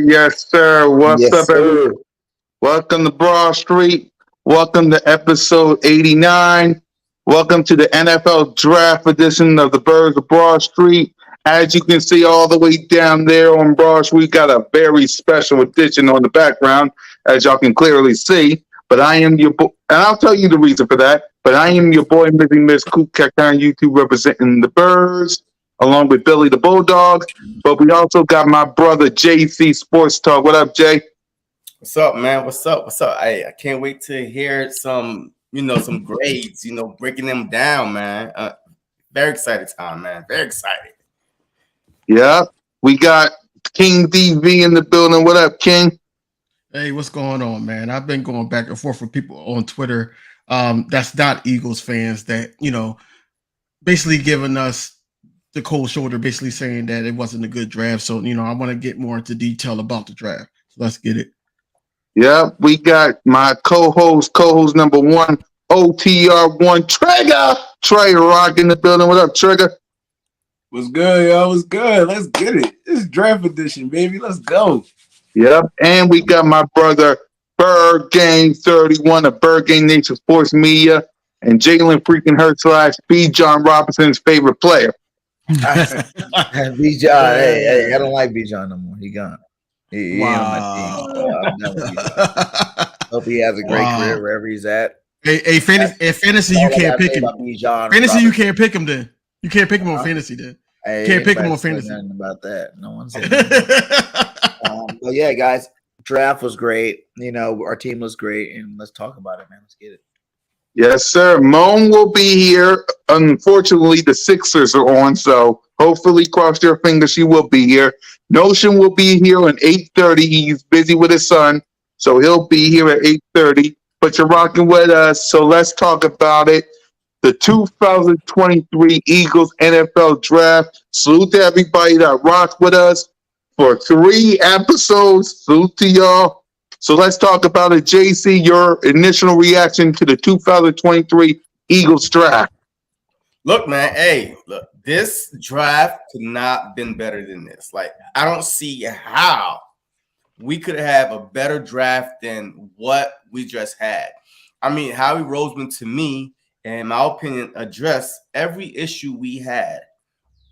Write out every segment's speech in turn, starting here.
Yes, sir. What's Yes, up, everyone? sir. Welcome to Broad Street. Welcome to episode 89. Welcome to the NFL Draft edition of the Birds of Broad Street. As you can see all the way down there on Broad Street, got a very special edition on the background, as y'all can clearly see. But I am your boy, and I'll tell you the reason for that. But I am your boy, Missing Miss Coop Cat on YouTube, representing the Birds, along with Billy the Bulldog. But we also got my brother JC Sports Talk. What up, Jay? What's up, man? What's up? What's up? I can't wait to hear some, some grades, breaking them down, man. Very excited time, man. Very excited. Yeah, we got King DV in the building. What up, King? Hey, what's going on, man? I've been going back and forth with people on Twitter that's not Eagles fans that, basically giving us the cold shoulder, basically saying that it wasn't a good draft. So, I want to get more into detail about the draft. So let's get it. Yeah, we got my co-host number one, OTR1, Trey Rock in the building. What up, Trigger? What's good, y'all? What's good? Let's get it. This draft edition, baby. Let's go. Yep, and we got my brother, Bird Gang 31 of Bird Gang Nation Sports Media, and Jalen freaking Hurts / B. John Robinson's favorite player. B. John, hey, I don't like B. John no more. He gone. He ain't on my team. I'm done with B. John. Hope he has a great career wherever he's at. Hey, fantasy, you can't pick him. Fantasy, you can't pick him then. You can't pick him on fantasy then. You can't pick him on fantasy. Nothing about that. No one said but yeah, guys, draft was great. Our team was great, and let's talk about it, man. Let's get it. Yes, sir. Moan will be here. Unfortunately, the Sixers are on, so hopefully, cross your fingers, she will be here. Notion will be here at 8:30. He's busy with his son, so he'll be here at 8:30. But you're rocking with us, so let's talk about it. The 2023 Eagles NFL Draft. Salute to everybody that rocked with us for 3 episodes. Salute to y'all. So let's talk about it. JC, your initial reaction to the 2023 Eagles Draft. Look, man, this draft could not have been better than this. Like, I don't see how we could have a better draft than what we just had. I mean, Howie Roseman, to me, in my opinion, addressed every issue we had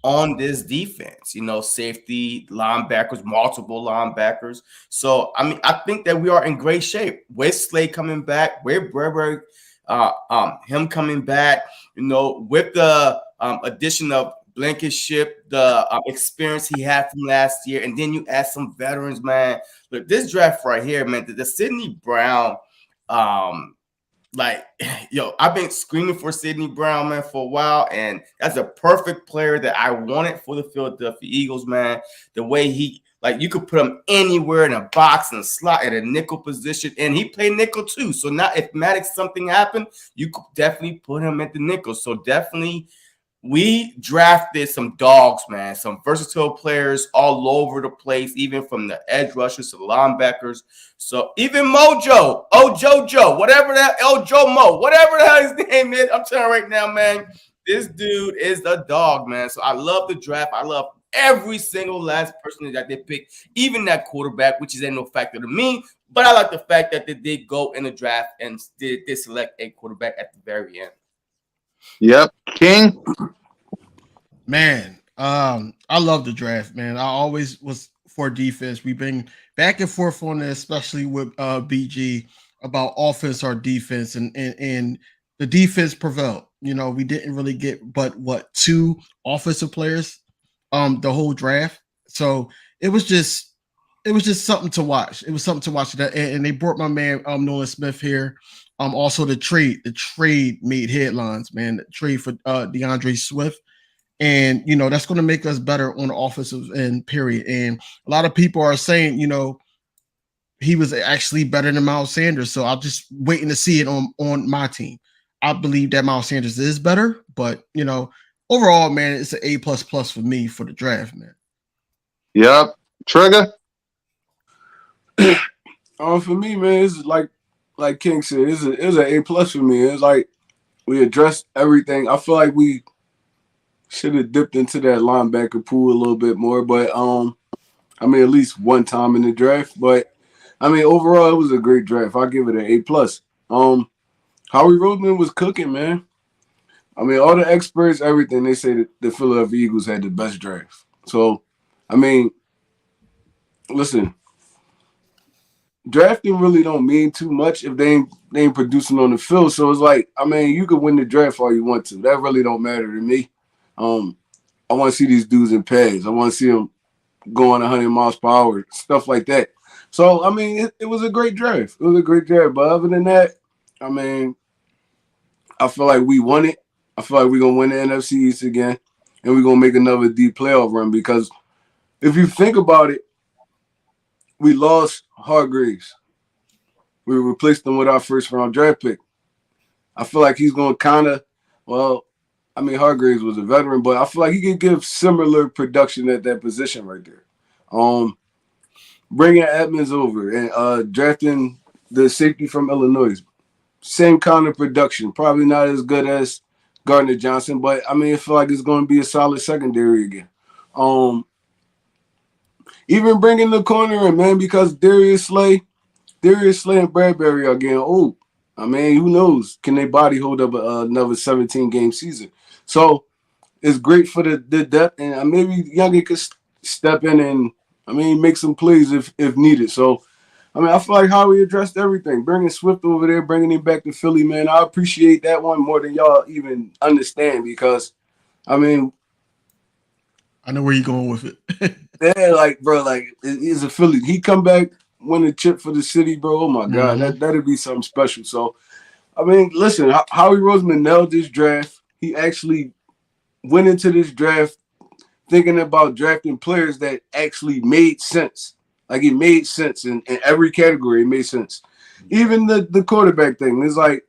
on this defense, safety, linebackers, multiple linebackers. So, I mean, I think that we are in great shape. With Slade coming back, with Burberry, him coming back, with the addition of Blankenship, the experience he had from last year, and then you add some veterans, man. Look, this draft right here, man, the Sidney Brown, I've been screaming for Sidney Brown, man, for a while, and that's a perfect player that I wanted for the Philadelphia Eagles, man. The way you could put him anywhere in a box and slot at a nickel position, and he played nickel too. So now, if Maddox something happened, you could definitely put him at the nickel. So definitely, we drafted some dogs, man, some versatile players all over the place, even from the edge rushers to the linebackers. So even Mojo, Jojo, whatever that, Joe Mo, whatever the hell his name is, I'm telling you right now, man, this dude is the dog, man. So I love the draft. I love every single last person that they picked, even that quarterback, which is ain't no factor to me. But I like the fact that they did go in the draft and did select a quarterback at the very end. Yep. King? Man, I love the draft, man. I always was for defense. We've been back and forth on this, especially with BG, about offense or defense, and the defense prevailed. We didn't really get but 2 offensive players the whole draft. So it was just something to watch. It was something to watch. And they brought my man Nolan Smith here Also the trade made headlines, man. The trade for DeAndre Swift. And that's going to make us better on the offensive end, period. And a lot of people are saying, he was actually better than Miles Sanders. So I'm just waiting to see it on my team. I believe that Miles Sanders is better, but overall, man, it's an A++ for me for the draft, man. Yep. Trigger. For me, man, it's like King said, it's an A+ for me. It's like we addressed everything. I feel like we should have dipped into that linebacker pool a little bit more, but at least one time in the draft. But overall, it was a great draft. I give it an A+. Howie Roseman was cooking, man. All the experts, everything, they say that the Philadelphia Eagles had the best draft. So, listen, drafting really don't mean too much if they ain't producing on the field. So it's like, you could win the draft all you want to. That really don't matter to me. I want to see these dudes in pads. I want to see them going 100 miles per hour, stuff like that. So, it was a great draft. It was a great draft. But other than that, I feel like we won it. I feel like we're going to win the NFC East again, and we're going to make another deep playoff run because if you think about it, we lost Hargreaves. We replaced him with our first-round draft pick. I feel like he's going to kind of, Hargreaves was a veteran, but I feel like he can give similar production at that position right there. Bringing Edmonds over and drafting the safety from Illinois, same kind of production. Probably not as good as Gardner Johnson, but I feel like it's going to be a solid secondary again. Even bringing the corner in, man, because Darius Slay and Bradbury are getting old. Who knows? Can their body hold up another 17-game season? So it's great for the depth, and maybe Youngin could step in and make some plays if needed. So I feel like Howie addressed everything. Bringing Swift over there, bringing him back to Philly, man. I appreciate that one more than y'all even understand because I know where you're going with it. yeah, bro, he's a Philly. He come back, win a chip for the city, bro. Oh my God, that'd be something special. So listen, Howie Roseman nailed this draft. He actually went into this draft thinking about drafting players that actually made sense. Like it made sense in every category. It made sense. Even the quarterback thing. It's like,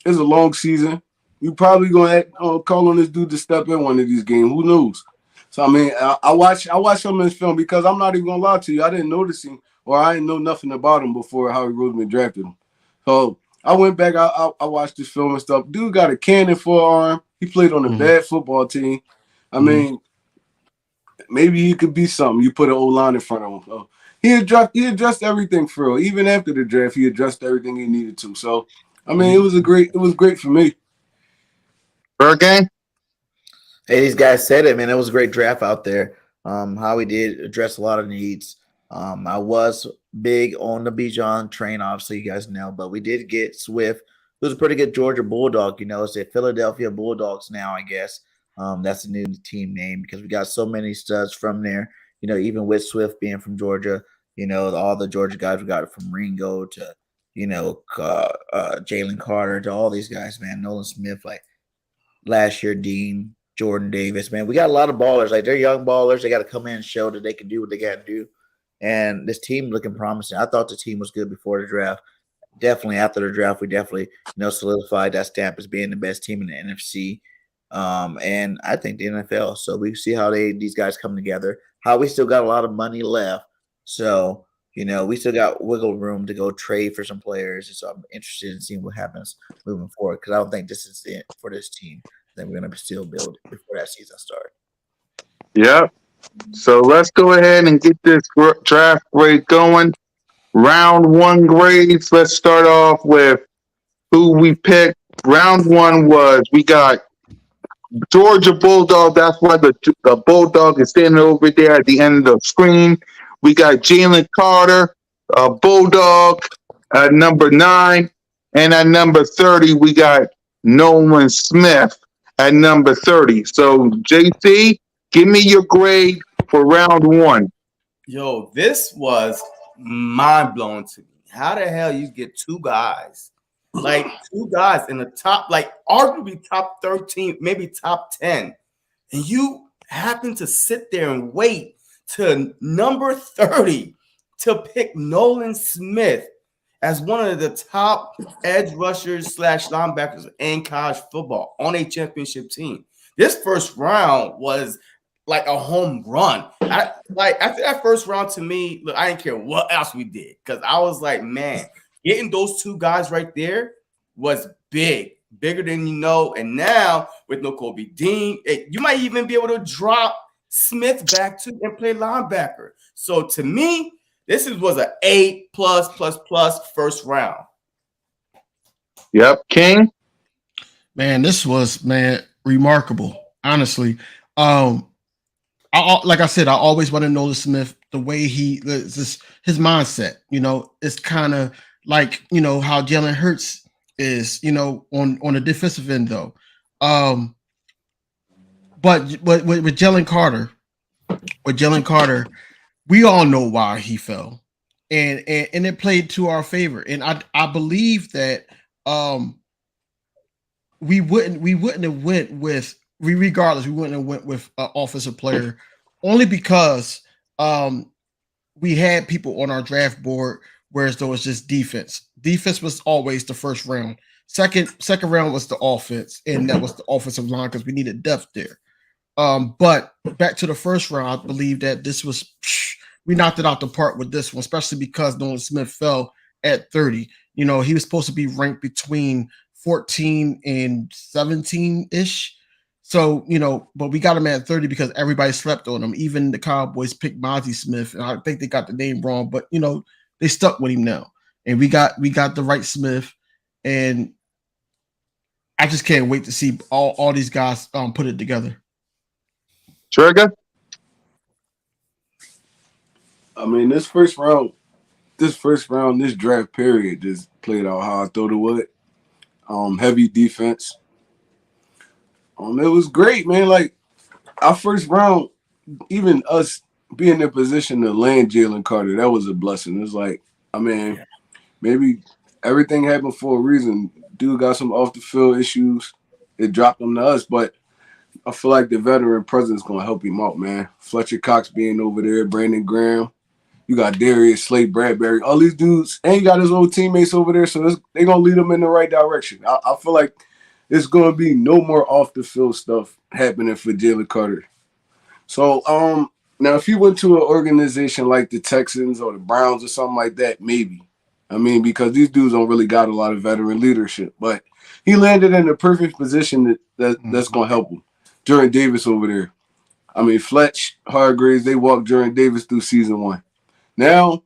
it's a long season. You probably gonna call on this dude to step in one of these games. Who knows? So I watched some of his film because I'm not even gonna lie to you. I didn't notice him or I didn't know nothing about him before Howie Roseman drafted him. So I went back. I watched this film and stuff. Dude got a cannon forearm. He played on a bad football team. Maybe he could be something. You put an O-line in front of him. So he addressed everything for real. Even after the draft, he addressed everything he needed to. So it was great for me. Burgang. Hey, these guys said it, man. It was a great draft out there. Howie did address a lot of needs. I was big on the Bijan train, obviously, you guys know, but we did get Swift, who's a pretty good Georgia Bulldog. It's the Philadelphia Bulldogs now, I guess. That's a new team name because we got so many studs from there. Even with Swift being from Georgia, all the Georgia guys we got from Ringo to, Jalen Carter to all these guys, man. Nolan Smith, like last year, Dean, Jordan Davis, man. We got a lot of ballers. Like they're young ballers. They got to come in and show that they can do what they got to do. And this team looking promising. I thought the team was good before the draft. Definitely after the draft, we definitely solidified that stamp as being the best team in the NFC. And I think the NFL. So we see how these guys come together. How we still got a lot of money left. So, we still got wiggle room to go trade for some players. So I'm interested in seeing what happens moving forward because I don't think this is it for this team. I think we're going to still build before that season starts. Yep. So let's go ahead and get this draft grade going. Round one grades. Let's start off with who we picked. Round one we got Georgia Bulldog. That's why the Bulldog is standing over there at the end of the screen. We got Jalen Carter, Bulldog, at number 9. And at number 30, we got Nolan Smith at number 30. So, JC, give me your grade for round one. Yo, this was mind blowing to me. How the hell you get two guys like two guys in the top, like arguably top 13, maybe top 10, and you happen to sit there and wait to number 30 to pick Nolan Smith as one of the top edge rushers / linebackers in college football on a championship team. This first round was like a home run. After that first round, to me, look, I didn't care what else we did, because I was like, man, getting those two guys right there was bigger than you know. And now with no Kobe Dean, you might even be able to drop Smith back to and play linebacker. So to me, this was an A plus first round. Yep, King. Man, this was remarkable. Honestly, like I said, I always want to know the Smith, the way his mindset. It's kind of like how Jalen Hurts is. On the defensive end though. But with Jalen Carter, we all know why he fell, and it played to our favor. And I believe that we wouldn't have went with regardless. We wouldn't have went with an offensive player only because we had people on our draft board, whereas though it's just defense. Defense was always the first round. Second round was the offense, and that was the offensive line because we needed depth there. But back to the first round, I believe that this was we knocked it out the park with this one, especially because Nolan Smith fell at 30. He was supposed to be ranked between 14 and 17-ish. So, but we got him at 30 because everybody slept on him. Even the Cowboys picked Mozzie Smith, and I think they got the name wrong, but they stuck with him now. And we got the right Smith, and I just can't wait to see all these guys put it together. Trigger. I mean, this draft period just played out how I thought it would. Heavy defense. It was great, man. Like our first round, even us being in position to land Jalen Carter, that was a blessing. It's like, I mean, maybe everything happened for a reason. Dude got some off the field issues. It dropped them to us, but I feel like the veteran presence is gonna help him out, man. Fletcher Cox being over there, Brandon Graham. You got Darius Slade, Bradbury, all these dudes, and he got his old teammates over there, so they're gonna lead him in the right direction. I feel like it's gonna be no more off the field stuff happening for Jalen Carter. So now if he went to an organization like the Texans or the Browns or something like that, maybe. I mean, because these dudes don't really got a lot of veteran leadership, but he landed in the perfect position that's gonna help him. Jordan Davis over there. I mean, Fletch, Hargraves, they walked Jordan Davis through season 1. Now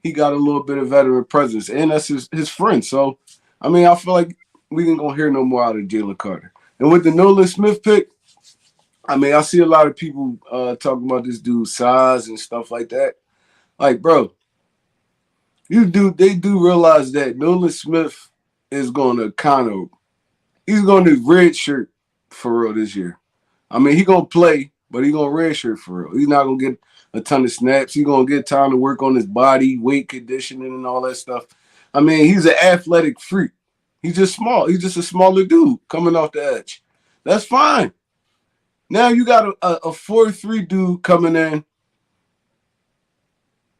he got a little bit of veteran presence, and that's his friend. So, I mean, I feel like we ain't gonna hear no more out of Jalen Carter. And with the Nolan Smith pick, I mean, I see a lot of people talking about this dude's size and stuff like that. Like, bro, they do realize that Nolan Smith is gonna he's gonna red shirt for real this year. I mean, he gonna play, but he gonna redshirt for real. He's not gonna get a ton of snaps. He gonna get time to work on his body, weight conditioning, and all that stuff. I mean, he's an athletic freak. He's just small. He's just a smaller dude coming off the edge. That's fine. Now you got a 4-3 dude coming in,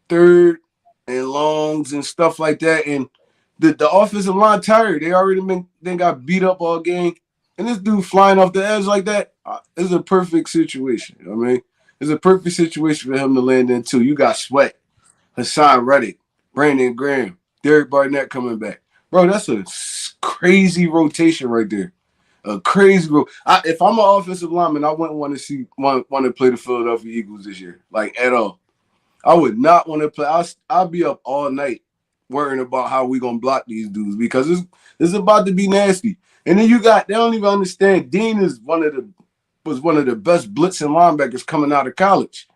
third and longs and stuff like that, and the offensive line tired. They got beat up all game. And this dude flying off the edge like that is a perfect situation. I mean, it's a perfect situation for him to land into. You got Sweat, Hassan Reddick, Brandon Graham, Derek Barnett coming back. Bro, that's a crazy rotation right there. A crazy if I'm an offensive lineman, I wouldn't want to play the Philadelphia Eagles this year, like at all. I would not want to play. I'll be up all night worrying about how we gonna block these dudes because it's about to be nasty. And then they don't even understand. Dean was one of the best blitzing linebackers coming out of college.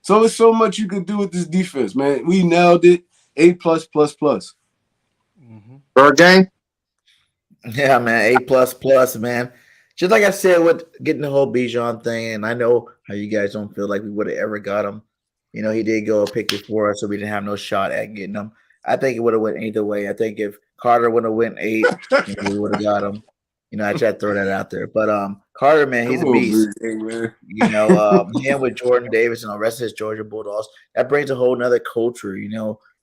So there's so much you could do with this defense, man. We nailed it. A+++. Third game. Yeah, man. A++, man. Just like I said with getting the whole Bijan thing, and I know how you guys don't feel like we would have ever got him. He did go a pick before us, so we didn't have no shot at getting him. I think it would have went either way. I think if Carter would have went 8, we would have got him. I tried to throw that out there. But Carter, man, he's Come a on, beast. big man. Him with Jordan Davis and the rest of his Georgia Bulldogs, that brings a whole nother culture,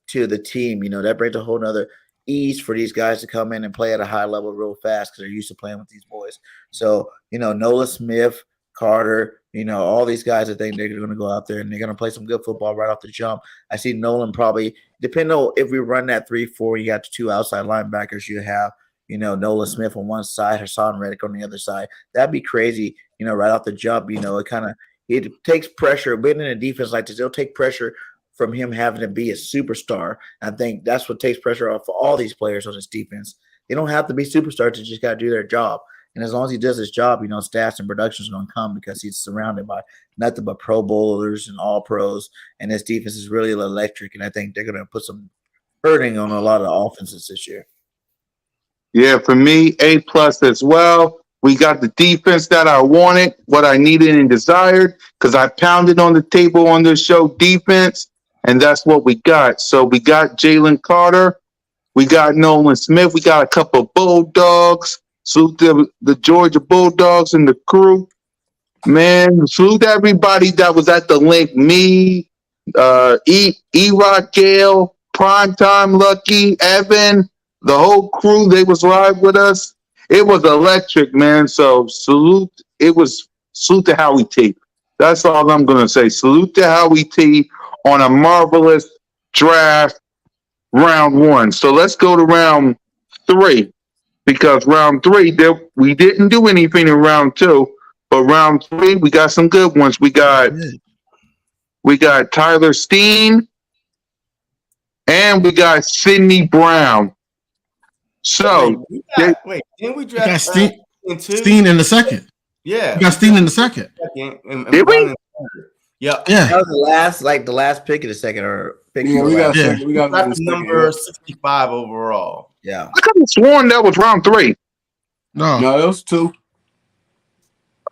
to the team. That brings a whole nother ease for these guys to come in and play at a high level real fast because they're used to playing with these boys. So, Nolan Smith, Carter, all these guys, I think they're going to go out there and they're going to play some good football right off the jump. I see Nolan probably, depending on if we run that 3-4, you got the 2 outside linebackers you have, Nolan Smith on one side, Hassan Reddick on the other side. That'd be crazy, right off the jump. It takes pressure. Being in a defense like this, it'll take pressure from him having to be a superstar. I think that's what takes pressure off for all these players on this defense. They don't have to be superstars. They just got to do their job. And as long as he does his job, stats and production is going to come because he's surrounded by nothing but Pro Bowlers and all pros. And this defense is really electric. And I think they're going to put some hurting on a lot of offenses this year. Yeah, for me, A+ as well. We got the defense that I wanted, what I needed and desired, because I pounded on the table on this show defense, and that's what we got. So we got Jalen Carter, we got Nolan Smith, we got a couple of Bulldogs. Salute the Georgia Bulldogs and the crew. Man, salute everybody that was at the link. Me, E-Rock Gale, Primetime Lucky, Evan, the whole crew, they was live with us. It was electric, man. So salute to Howie T. That's all I'm going to say. Salute to Howie T on a marvelous draft round 1. So let's go to round 3. Because round 3, we didn't do anything in round 2, but round 3, we got some good ones. We got Tyler Steen, and we got Sidney Brown. So wait, didn't we draft Steen in the second? Yeah, we got Steen in the second. Did we? Yeah. That was the last pick of the second or pick. Yeah, we got number 65 overall. Yeah. I could have sworn that was round 3. No, it was 2. It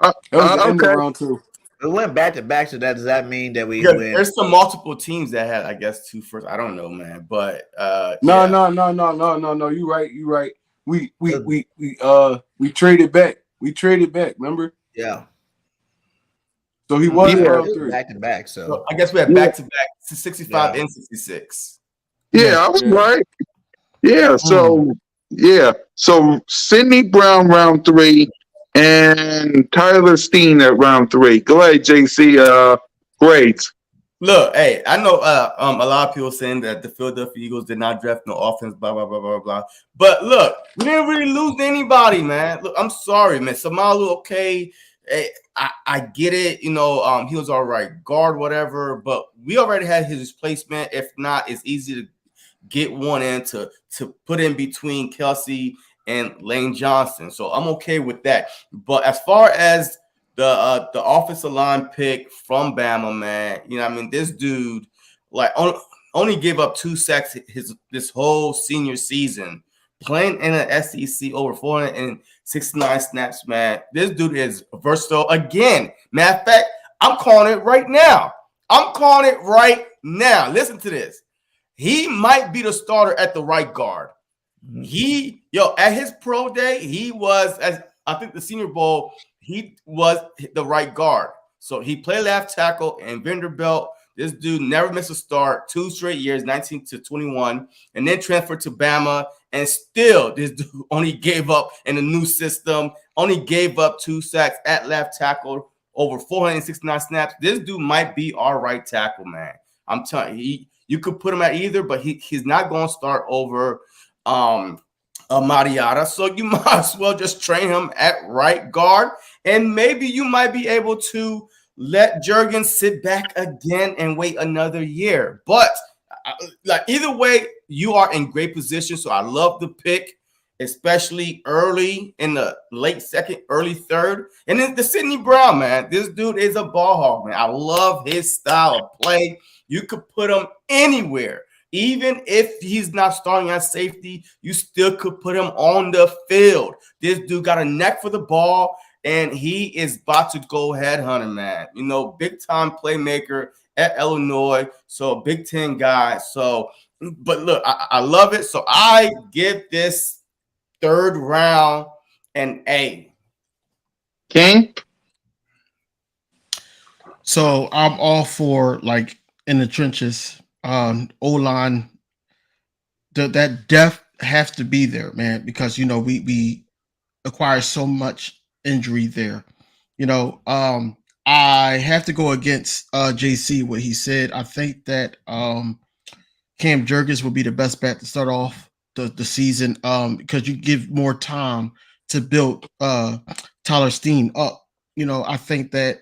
was the end of okay. round 2. We went back to back, so does that mean that we win? There's some multiple teams that had, I guess, 2 first. I don't know, man. But No. You right. We traded back. Remember? Yeah. So he was round 3. Back to back. So I guess we had back to back 65 and 66. Yeah, I was right. Yeah, so Sidney Brown round 3 and Tyler Steen at round 3. Go ahead, JC. Grades. Look, hey, I know a lot of people saying that the Philadelphia Eagles did not draft no offense, blah, blah, blah, blah, blah. But look, we didn't really lose anybody, man. Look, I'm sorry, man. Samalu, okay. Hey, I get it. He was all right. Guard, whatever. But we already had his replacement. If not, it's easy to get one in to put in between Kelsey and Lane Johnson. So I'm okay with that. But as far as the offensive line pick from Bama, man, this dude only gave up 2 sacks this whole senior season, playing in an SEC over 469 snaps, man. This dude is versatile. Again, matter of fact, I'm calling it right now. Listen to this. He might be the starter at the right guard. At his pro day, he was, as I think the Senior Bowl, he was the right guard. So he played left tackle in Vanderbilt. This dude never missed a start 2 straight years, 19 to 21, and then transferred to Bama. And still, this dude only gave up in the new system, only gave up 2 sacks at left tackle, over 469 snaps. This dude might be our right tackle, man. I'm telling you, you could put him at either, but he's not going to start over Mariota. So you might as well just train him at right guard. And maybe you might be able to let Jurgens sit back again and wait another year. But either way, you are in great position. So I love the pick, especially early in the late second, early third. And then the Sidney Brown, man. This dude is a ball hog, man. I love his style of play. You could put him anywhere. Even if he's not starting at safety, you still could put him on the field. This dude got a neck for the ball, and he is about to go headhunting, man. Big-time playmaker at Illinois, so Big Ten guy. So But look, I love it. So I give this third round an A. King? So I'm all for like in the trenches, O-line. That depth has to be there, man, because we acquire so much injury there. I have to go against JC what he said. I think that Cam Jurgens would be the best bet to start off the season because you give more time to build Tyler Steen up. I think that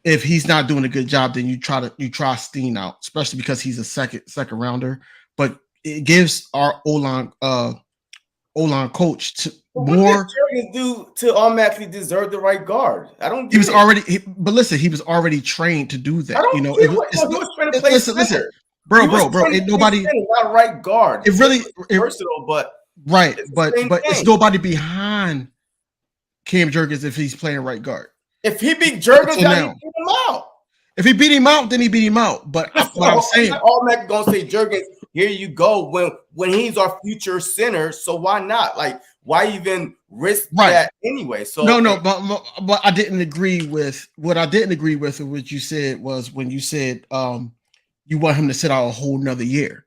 if he's not doing a good job, then you try Steen out, especially because he's a second rounder. But it gives our O-line coach to What did Jurgens do to automatically deserve the right guard? I don't get but listen, he was already trained to do that. I don't get what he was trying to play Listen, bro, ain't nobody not right guard. It really versatile, but right, but it's nobody behind Cam Jurgens if he's playing right guard. If he beat Jurgens, he beat him out. If he beat him out, then he beat him out. But what I'm saying, all Mac gonna say, Jurgens, here you go. When he's our future center, so why not? Like, why even risk that anyway? So no, but I didn't agree with what I didn't agree with. What you said was when you said you want him to sit out a whole nother year.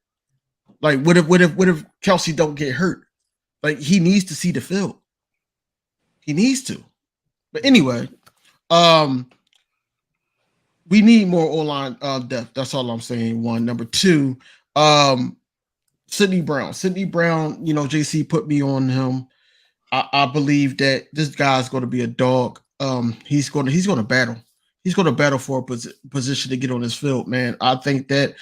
Like, what if Kelsey don't get hurt? Like, he needs to see the field. He needs to. But anyway, we need more O-line depth. That's all I'm saying. One. Number two, Sidney Brown. Sidney Brown, JC put me on him. I believe that this guy's going to be a dog. He's going to battle. He's going to battle for a position to get on this field, man. I think that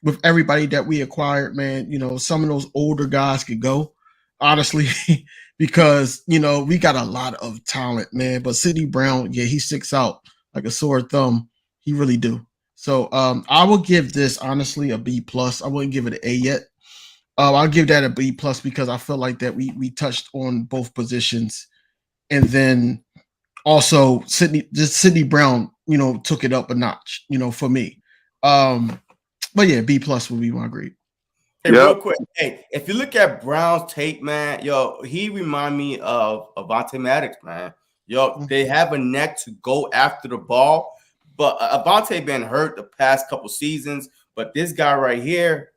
with everybody that we acquired, man, some of those older guys could go, honestly, because we got a lot of talent, man. But Sidney Brown, yeah, he sticks out like a sore thumb. He really do. So I will give this honestly a B plus. I wouldn't give it an A yet. I'll give that a B plus because I feel like that we touched on both positions, and then also Sidney Brown, took it up a notch, for me. But yeah, B plus would be my grade. Hey, real quick, if you look at Brown's tape, man, he remind me of Avonte Maddox, man. They have a neck to go after the ball, but Avonte been hurt the past couple seasons. But this guy right here,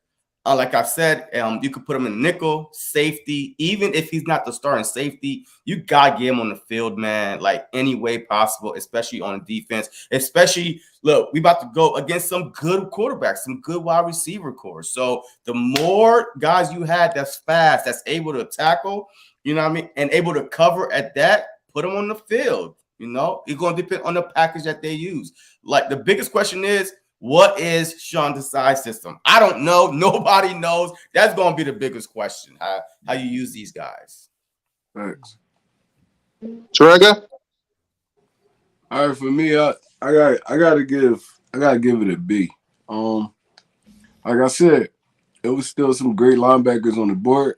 like I said, you could put him in nickel, safety. Even if he's not the starting safety, you gotta get him on the field, man, like any way possible, especially on defense. Especially, look, we about to go against some good quarterbacks, some good wide receiver core. So the more guys you had that's fast, that's able to tackle, you know what I mean, and able to cover at that, put them on the field. It's going to depend on the package that they use. Like, the biggest question is, what is Sean Desai's system? I don't know. Nobody knows. That's going to be the biggest question, how you use these guys. Thanks. Trigger? All right, for me, I gotta give it a B. Like I said, it was still some great linebackers on the board.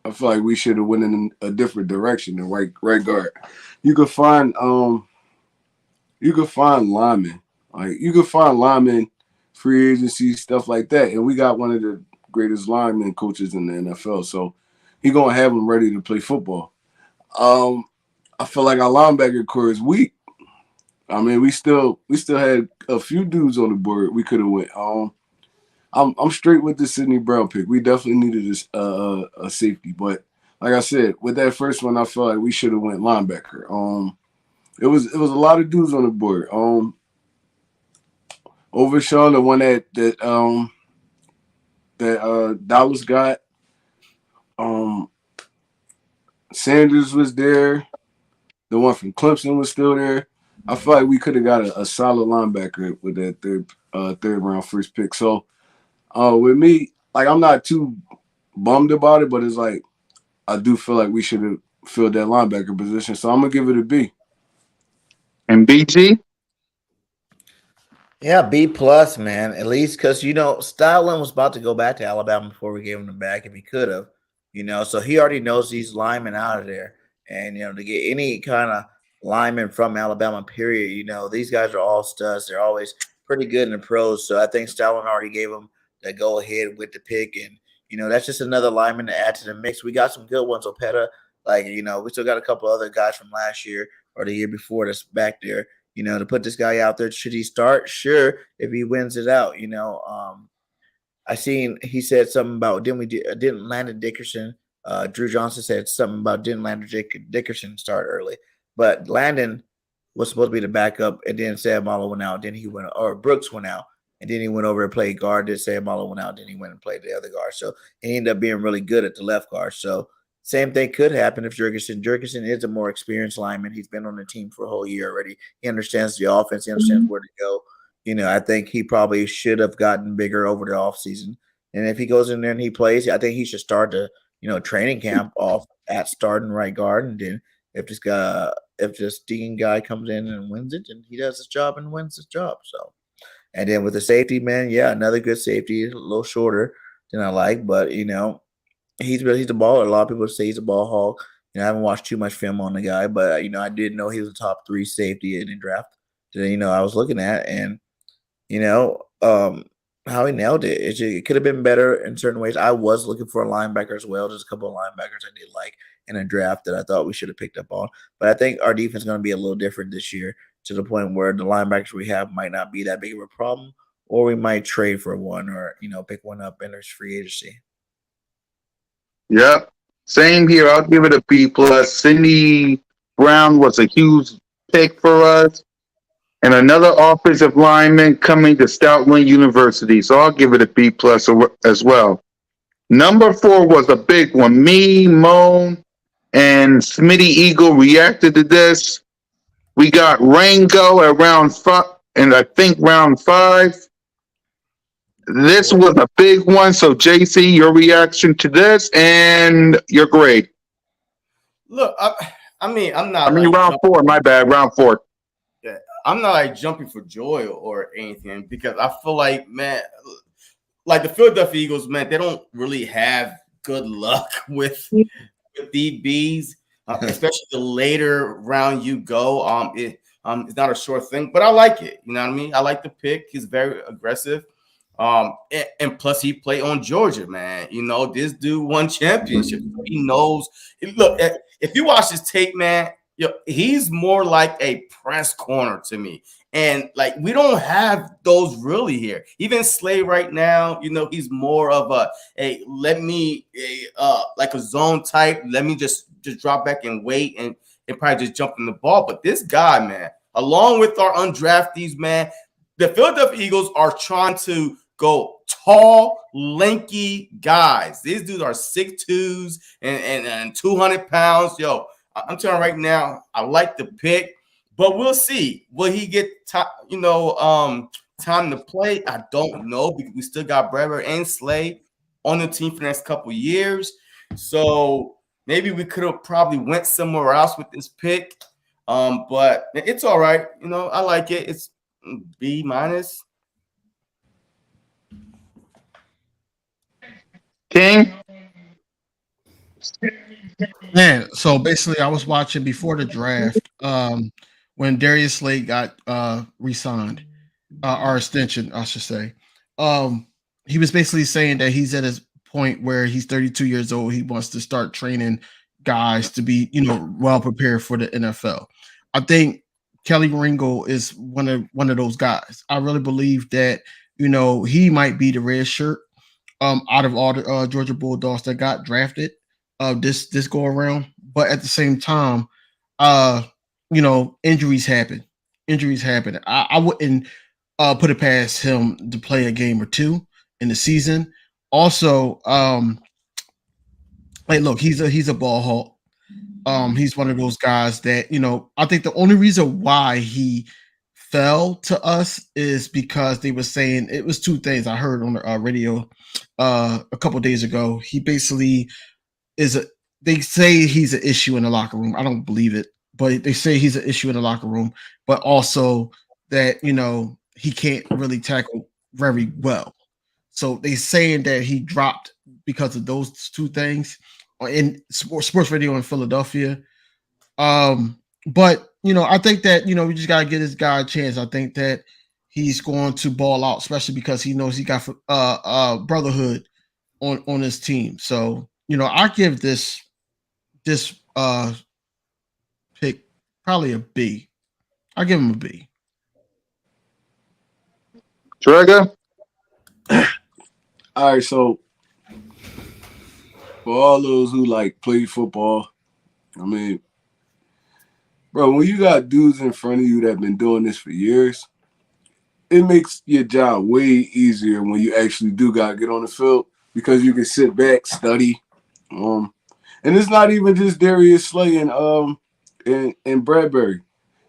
I feel like we should have went in a different direction than right guard. You could find linemen. Like, you could find linemen, free agency, stuff like that. And we got one of the greatest lineman coaches in the NFL. So he gonna have them ready to play football. I feel like our linebacker core is weak. I mean, we still had a few dudes on the board we could have went. I'm straight with the Sidney Brown pick. We definitely needed a safety, but like I said, with that first one, I felt like we should have went linebacker. It was a lot of dudes on the board. Over Sean, the one that Dallas got. Sanders was there. The one from Clemson was still there. I feel like we could have got a solid linebacker with that third round first pick. So with me, like, I'm not too bummed about it, but it's like I do feel like we should have filled that linebacker position. So I'm gonna give it a B. And BG? Yeah, B plus, man. At least because Stylin was about to go back to Alabama before we gave him the back if he could have. So he already knows these linemen out of there. And to get any kind of lineman from Alabama, period, these guys are all studs. They're always pretty good in the pros. So I think Stalin already gave him the go ahead with the pick, and that's just another lineman to add to the mix. We got some good ones, Opeta. Like we still got a couple other guys from last year or the year before that's back there. To put this guy out there, should he start? Sure, if he wins it out. I seen he said something about didn't Landon Dickerson. Drew Johnson said something about didn't Landon Dickerson start early, but Landon was supposed to be the backup, and then Sam Malo went out. Then he went, or Brooks went out, and then he went over and played guard. Then Sam Malo went out. Then he went and played the other guard. So he ended up being really good at the left guard. So same thing could happen if Jurgensen is a more experienced lineman. He's been on the team for a whole year already. He understands the offense. He understands where to go. I think he probably should have gotten bigger over the offseason. And if he goes in there and he plays, I think he should start the training camp off at starting right guard. And then if this Dean guy comes in and wins it, and he does his job and wins his job. So, and then with the safety, man, yeah, another good safety, a little shorter than I like, but he's a baller. A lot of people say he's a ball hog. I haven't watched too much film on the guy, but I did know he was a top 3 safety in the draft that I was looking at, and how he nailed it. It could have been better in certain ways. I was looking for a linebacker as well. There's a couple of linebackers I did like in a draft that I thought we should have picked up on. But I think our defense is going to be a little different this year, to the point where the linebackers we have might not be that big of a problem, or we might trade for one, or pick one up in there's free agency. Yep. Same here. I'll give it a B plus. Cindy Brown was a huge pick for us. And another offensive lineman coming to Stoutland University. So I'll give it a B plus as well. Number 4 was a big one. Me, Moan, and Smitty Eagle reacted to this. We got Rango at round 5, and I think round 5. This was a big one. So JC, your reaction to this and your grade. Look, I'm not. Round 4. My bad. Round 4. Yeah, I'm not like jumping for joy or anything, because I feel like, man, like the Philadelphia Eagles, man, they don't really have good luck with DBs, especially the later round you go. It's not a sure thing, but I like it. You know what I mean? I like the pick. He's very aggressive. And plus he played on Georgia, man. This dude won championship. He knows. Look, if you watch his tape, man, he's more like a press corner to me. And like, we don't have those really here. Even Slay right now, he's more of like a zone type. Let me just drop back and wait and probably just jump in the ball. But this guy, man, along with our undraftees, man, the Philadelphia Eagles are trying to go tall, lanky guys. These dudes are 6'2s and 200 pounds. Yo, I'm telling you right now, I like the pick, but we'll see. Will he get time to play? I don't know, because we still got Brever and Slay on the team for the next couple years. So maybe we could have probably went somewhere else with this pick. But it's all right. I like it. It's B-. King? Man, so basically I was watching before the draft when Darius Slade got re-signed, our extension, I should say. He was basically saying that he's at his point where he's 32 years old. He wants to start training guys to be, well prepared for the NFL. I think Kelly Ringo is one of those guys. I really believe that, he might be the red shirt out of all the Georgia Bulldogs that got drafted this go around. But at the same time, injuries happen. I wouldn't put it past him to play a game or two in the season. Also, look, he's a ball hawk. He's one of those guys that, I think the only reason why he fell to us is because they were saying it was 2 things I heard on the radio a couple of days ago. He basically they say he's an issue in the locker room. I don't believe it, but they say he's an issue in the locker room, but also that, he can't really tackle very well. So they saying that he dropped because of those 2 things in sports radio in Philadelphia. But, I think that, we just got to give this guy a chance. I think that he's going to ball out, especially because he knows he got brotherhood on his team. So, I give this pick probably a B. I give him a B. Trigger. All right, so for all those who like play football, I mean, bro, when you got dudes in front of you that been doing this for years, it makes your job way easier when you actually do gotta get on the field because you can sit back, study. And it's not even just Darius Slay and Bradbury.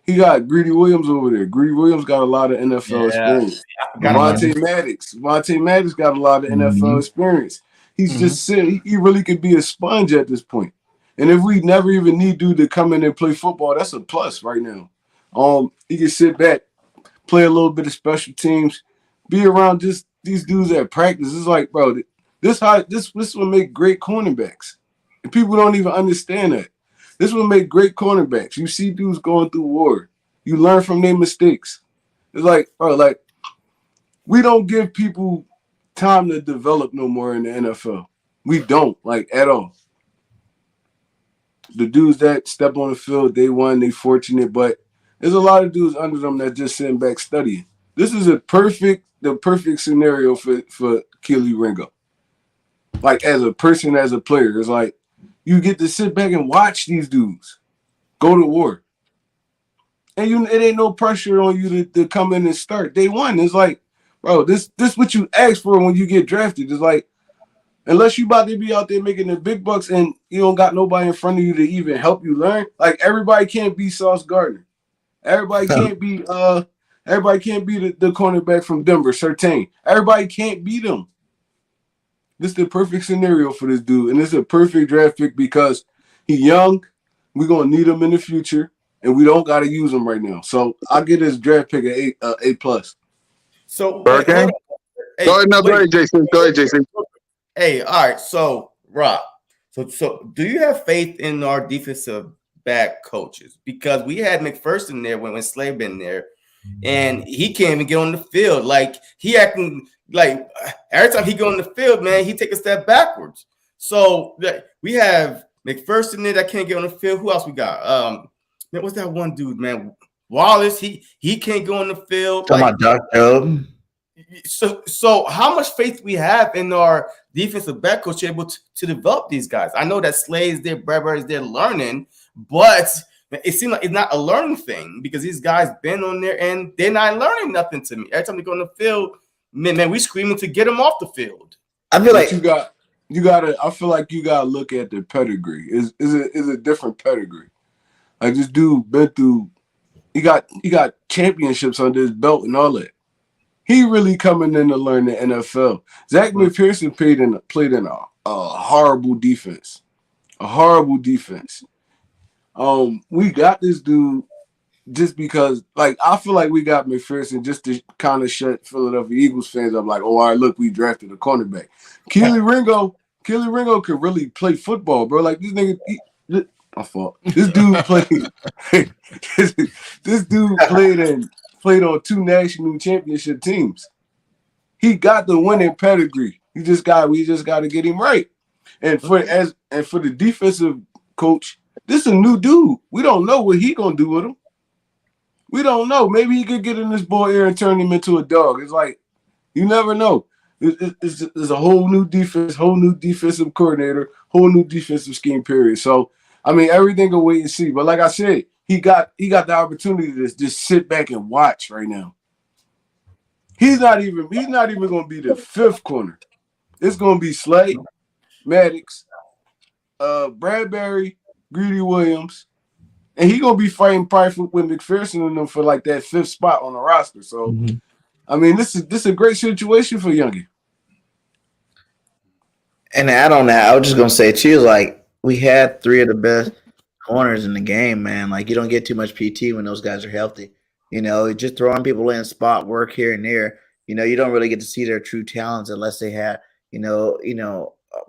He got Greedy Williams over there. Greedy Williams got a lot of NFL experience. Vontae Maddox got a lot of NFL experience. He's just sitting. He really could be a sponge at this point. And if we never even need dude to come in and play football, that's a plus right now. He can sit back, play a little bit of special teams, be around just these dudes at practice. It's like, bro, this will make great cornerbacks. And people don't even understand that. This will make great cornerbacks. You see dudes going through war. You learn from their mistakes. It's like, bro, like we don't give people time to develop no more in the NFL. We don't, like, at all. The dudes that step on the field, they won, they fortunate, but there's a lot of dudes under them that just sitting back studying. This is the perfect scenario for Keely Ringo. Like, as a person, as a player, it's like you get to sit back and watch these dudes go to war. And it ain't no pressure on you to come in and start. Day one, it's like, bro, this what you ask for when you get drafted. It's like, unless you about to be out there making the big bucks and you don't got nobody in front of you to even help you learn. Like, everybody can't be Sauce Gardner. Everybody can't be the cornerback from Denver, Surtain. Everybody can't beat them. This is the perfect scenario for this dude, and this is a perfect draft pick because he's young. We're gonna need him in the future, and we don't gotta use him right now. So I'll get his draft pick an A plus. So wait, Okay. hold on. Hey, Go ahead, now, go ahead, Jason. Go ahead, Jason. Hey, all right. So, Rob, so do you have faith in our defensive back coaches? Because we had McPherson there when Slay been there, and he can't even get on the field. Like, he acting like every time he go on the field, man, he take a step backwards. So we have McPherson there that can't get on the field. Who else we got? Man, what's that one dude, man? Wallace. He can't go on the field. Talking Like, about Doc Job. So how much faith we have in our defensive back coach able to develop these guys? I know that Slay is there, Bradbury is there learning, but it seems like it's not a learning thing because these guys been on there and they're not learning nothing to me. Every time they go on the field, man, we screaming to get them off the field. I feel like I feel like you gotta look at the pedigree. Is a different pedigree. Like, this dude been through. He got championships under his belt and all that. He really coming in to learn the NFL. Zach McPherson played in a horrible defense. A horrible defense. We got this dude just because, like, I feel like we got McPherson just to kind of shut Philadelphia Eagles fans up. Like, oh, all right, look, we drafted a cornerback. Keely Ringo could really play football, bro. Like, this nigga, my fault. This dude played. this dude played on 2 national championship teams. He got the winning pedigree. We just got to get him right. And for the defensive coach, this is a new dude. We don't know what he gonna do with him. We don't know. Maybe he could get in this boy ear and turn him into a dog. It's like, you never know. It's a whole new defense, whole new defensive coordinator, whole new defensive scheme period. So, I mean, everything will wait and see. But like I said, he got the opportunity to just sit back and watch right now. He's not even going to be the 5th corner. It's going to be Slay, Maddox, Bradbury, Greedy Williams, and he's going to be fighting probably with McPherson and them for like that 5th spot on the roster. So, I mean, this is a great situation for Youngie. And to add on that, I was just gonna say too, like, we had 3 of the best corners in the game, man. Like, you don't get too much PT when those guys are healthy. Just throwing people in spot work here and there. You don't really get to see their true talents unless they had,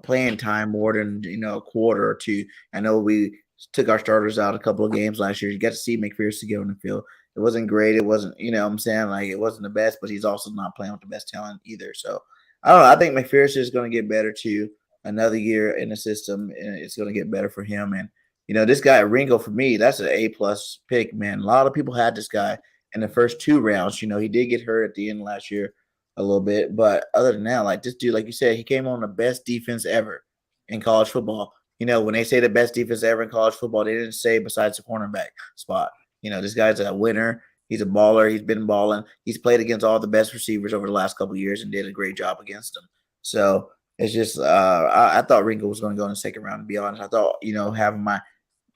playing time more than a quarter or two. I know we took our starters out a couple of games last year. You got to see McPherson get on the field. It wasn't great. It wasn't, you know what I'm saying? Like, it wasn't the best, but he's also not playing with the best talent either. So, I don't know. I think McPherson is going to get better too. Another year in the system, and it's going to get better for him. And, you know, this guy, Ringo, for me, that's an A-plus pick, man. A lot of people had this guy in the first 2 rounds. You know, he did get hurt at the end last year a little bit. But other than that, like this dude, like you said, he came on the best defense ever in college football. You know, when they say the best defense ever in college football, they didn't say besides the cornerback spot. You know, this guy's a winner. He's a baller. He's been balling. He's played against all the best receivers over the last couple of years and did a great job against them. So it's just, I thought Ringo was going to go in the second round, to be honest. I thought, you know, having my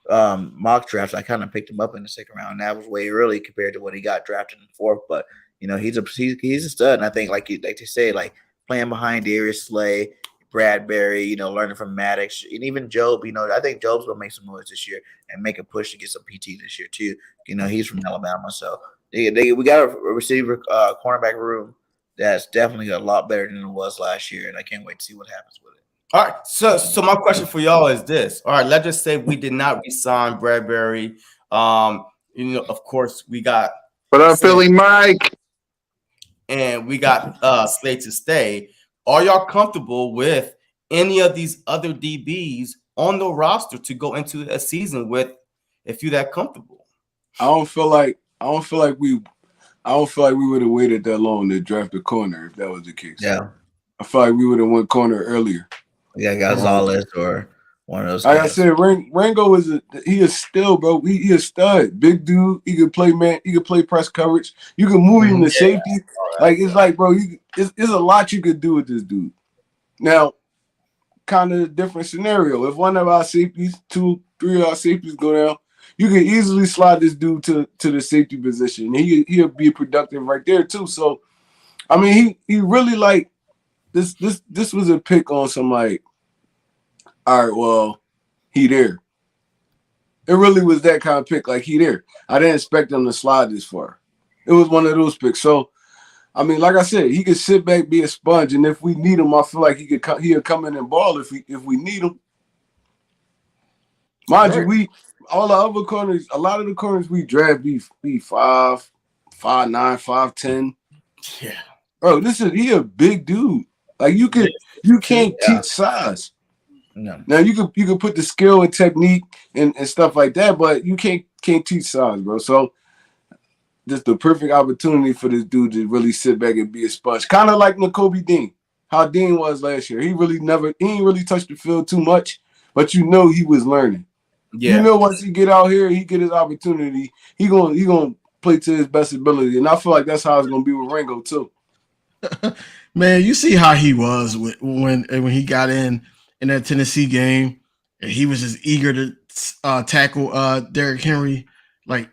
mock drafts, I kind of picked him up in the second round. And that was way early compared to what he got drafted in the fourth. But, you know, he's a stud. And I think, like they say, like playing behind Darius Slay, Bradbury, you know, learning from Maddox, and even Job. You know, I think Job's gonna make some noise this year and make a push to get some PT this year too. You know, he's from Alabama, so we got a receiver cornerback room that's definitely a lot better than it was last year, and I can't wait to see what happens with it. All right, so my question for y'all is this. All right, let's just say we did not resign Bradbury. You know, of course, we got What up, Philly Mike? and we got Slade to stay. Are y'all comfortable with any of these other DBs on the roster to go into a season with if you're that comfortable? I don't feel like we would have waited that long to draft a corner if that was the case. Yeah, I feel like we would have went corner earlier. yeah, Gonzalez or one of those. Like guys. I said, Rango he is still, bro. He a stud, big dude. He can play man. He can play press coverage. You can move him to safety. Like it's like, bro, it's a lot you could do with this dude. Now, kind of a different scenario. If one of our safeties, 2, 3 of our safeties go down, you can easily slide this dude to the safety position. He'll be productive right there too. So, I mean, he really like this was a pick on some like, all right, well, he there. It really was that kind of pick, like he there. I didn't expect him to slide this far. It was one of those picks. So, I mean, like I said, he could sit back, be a sponge, and if we need him, I feel like he'll come in and ball if we need him. Mind you, all the other corners, a lot of the corners we draft be 5'9", 5'10". Yeah, bro, he a big dude. Like you can't teach size. No. Now you could put the skill and technique and stuff like that, but you can't teach size, bro. So just the perfect opportunity for this dude to really sit back and be a sponge. Kind of like Nakobe Dean, how Dean was last year. He ain't really touched the field too much, but you know he was learning. yeah. You know once he get out here, he get his opportunity, he gonna play to his best ability. And I feel like that's how it's gonna be with Ringo too. Man, you see how he was when he got in that Tennessee game, and he was just eager to tackle Derrick Henry. Like,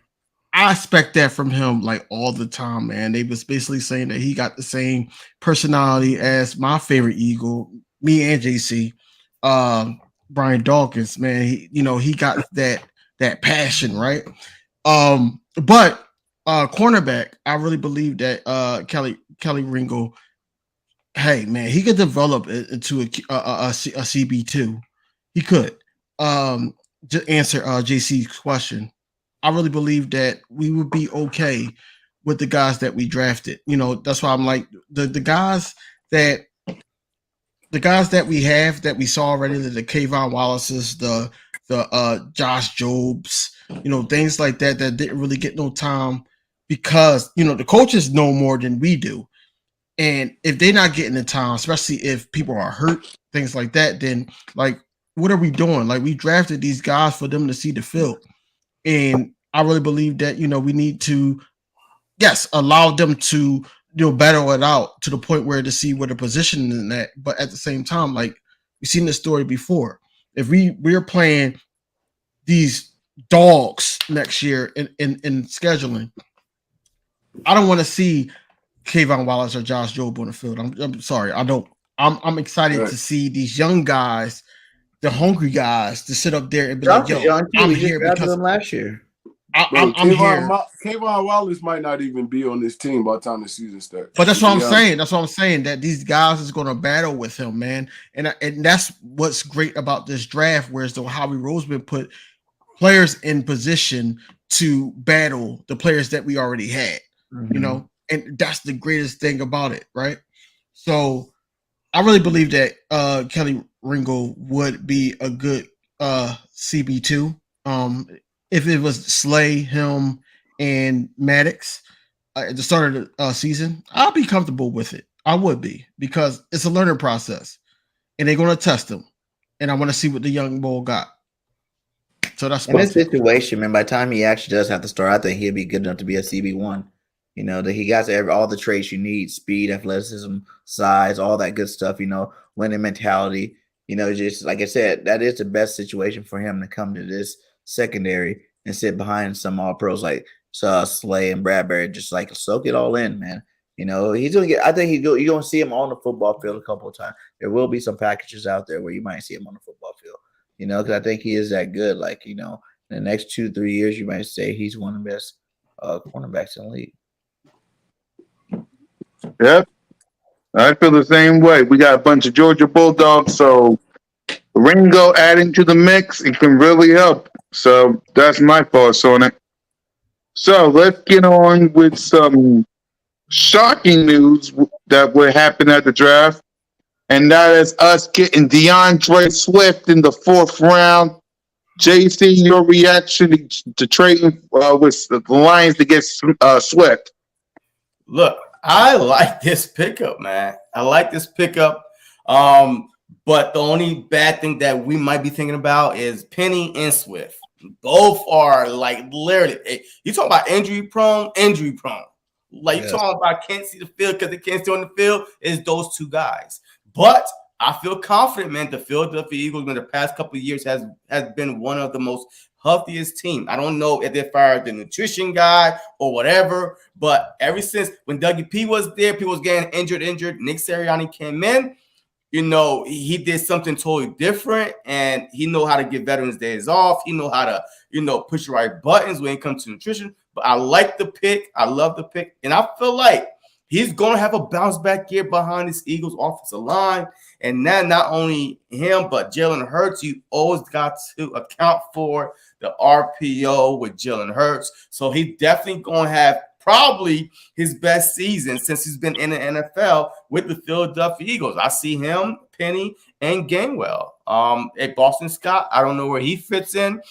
I expect that from him like all the time, man. They was basically saying that he got the same personality as my favorite Eagle, me and JC, Brian Dawkins. Man, he got that passion, right? But cornerback, I really believe that Kelly Ringo, hey man, he could develop into a CB2. He could. To answer JC's question, I really believe that we would be okay with the guys that we drafted. You know, that's why I'm like the guys that we have that we saw already, the Kayvon Wallace's, the Josh Jobs, you know, things like that didn't really get no time because, you know, the coaches know more than we do. And if they're not getting the time, especially if people are hurt, things like that, then like, what are we doing? Like, we drafted these guys for them to see the field. And I really believe that, you know, we need to, yes, allow them to, you know, battle it out to the point where to see where the position is in that. But at the same time, like we've seen this story before. If we're playing these dogs next year in scheduling, I don't want to see Kayvon Wallace or Josh Jobe on the field. I'm sorry. I don't. I'm excited to see these young guys, the hungry guys, to sit up there and be like, "Yo, I'm here because them last year." I'm here." Kayvon Wallace might not even be on this team by the time the season starts. But that's what I'm saying. That's what I'm saying. That these guys is going to battle with him, man. And that's what's great about this draft. Whereas the Howie Roseman put players in position to battle the players that we already had, you know, and that's the greatest thing about it, right? So I really believe that Kelly Ringo would be a good CB2. If it was Slay, him, and Maddox at the start of the season, I'll be comfortable with it. I would be, because it's a learning process, and they're going to test him, and I want to see what the young bull got. So that's In my this take. situation, man, by the time he actually does have to start, I think he'll be good enough to be a CB1. You know, that he got all the traits you need: speed, athleticism, size, all that good stuff, you know, winning mentality. You know, just like I said, that is the best situation for him to come to this secondary and sit behind some all pros like Slay and Bradbury, just like soak it all in, man. You know, he's gonna get. I think you're gonna see him on the football field a couple of times. There will be some packages out there where you might see him on the football field. You know, because I think he is that good. Like, you know, in the next 2-3 years, you might say he's one of the best cornerbacks in the league. Yep. I feel the same way. We got a bunch of Georgia Bulldogs, so Ringo adding to the mix, it can really help. So that's my thoughts on it. So let's get on with some shocking news that would happen at the draft, and that is us getting DeAndre Swift in the 4th round. JC, your reaction to trading with the Lions to get Swift? Look, I like this pickup, man. I like this pickup. But the only bad thing that we might be thinking about is Penny and Swift. Both are like literally. You talk about injury prone. Like you talking about can't see the field because they can't stay on the field. Is those two guys? But I feel confident, man. The Philadelphia Eagles in the past couple of years has been one of the most healthiest team. I don't know if they fired the nutrition guy or whatever, but ever since when Dougie P was there, people was getting injured. Nick Sirianni came in. You know, he did something totally different, and he know how to get veterans days off. He know how to, you know, push the right buttons when it comes to nutrition. But I like the pick. I love the pick. And I feel like he's going to have a bounce back year behind this Eagles offensive line. And then not only him, but Jalen Hurts, you always got to account for the RPO with Jalen Hurts. So he's definitely going to have probably his best season since he's been in the NFL with the Philadelphia Eagles. I see him, Penny, and Gainwell. At Boston Scott, I don't know where he fits in,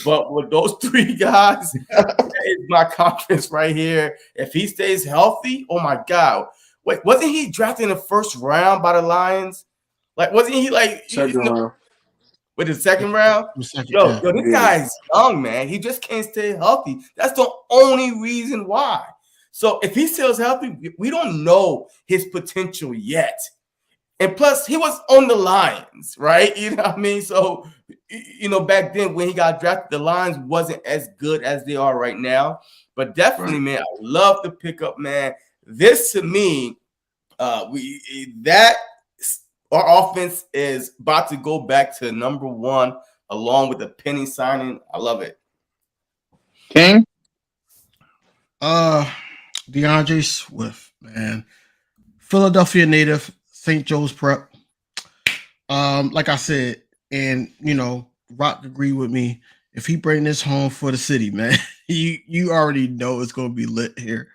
but with those 3 guys, that is my confidence right here. If he stays healthy, oh my God. Wait, wasn't he drafted in the 1st round by the Lions? Like, wasn't he like Second round. With the 2nd round? Yo, this guy's young, man. He just can't stay healthy. That's the only reason why. So if he stays healthy, we don't know his potential yet. And plus, he was on the Lions, right? You know what I mean? So, you know, back then when he got drafted, the Lions wasn't as good as they are right now. But definitely, man, I love the pickup, man. This to me, our offense is about to go back to number 1 along with the Penny signing. I love it. King? DeAndre Swift, man. Philadelphia native, St. Joe's prep. Like I said, and you know, Rock agreed with me. If he bring this home for the city, man, you already know it's gonna be lit here.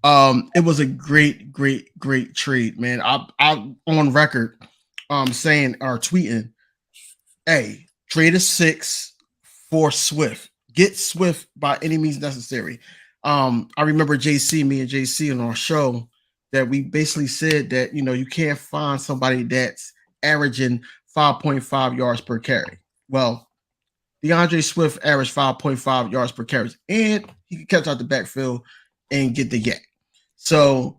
It was a great trade, man. I'm on record saying or tweeting, hey, trade a 6 for Swift. Get Swift by any means necessary. I remember me and JC on our show that we basically said that, you know, you can't find somebody that's averaging 5.5 yards per carry. Well, DeAndre Swift averaged 5.5 yards per carry, and he could catch out the backfield and get the yak. So,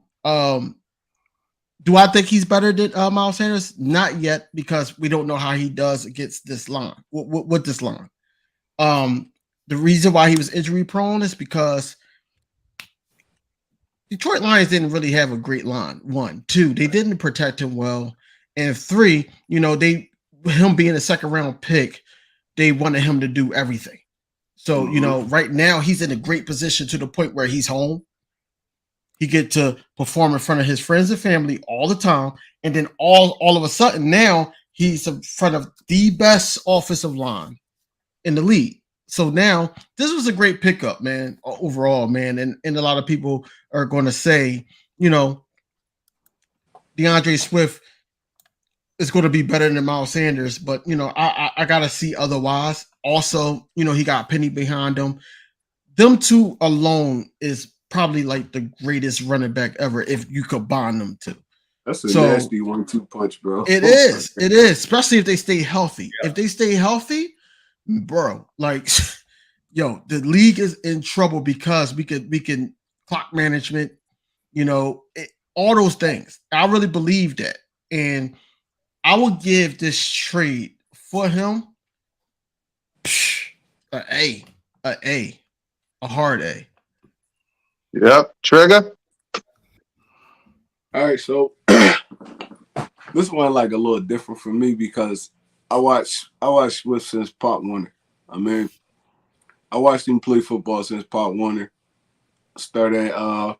do I think he's better than Miles Sanders? Not yet, because we don't know how he does against this line. With this line, the reason why he was injury prone is because Detroit Lions didn't really have a great line. 1, 2, they didn't protect him well, and 3, you know, him being a 2nd round pick, they wanted him to do everything. So, you know, right now he's in a great position to the point where he's home. He get to perform in front of his friends and family all the time, and then all of a sudden now he's in front of the best offensive line in the league. So now this was a great pickup, man, overall, man. And a lot of people are going to say, you know, DeAndre Swift is going to be better than Miles Sanders, but you know, I gotta see otherwise. Also, you know, he got Penny behind him. Them two alone is probably like the greatest running back ever if you combine them two. That's a So nasty 1-2 punch, bro. it is, especially if they stay healthy. Yeah. If they stay healthy, bro, like yo, the league is in trouble because we can clock management, you know, all those things. I really believe that. And I will give this trade for him a hard A. Yep. Trigger. All right, so this one like a little different for me because I watched Swift since Pop Warner. I mean, I watched him play football since Pop Warner. Started at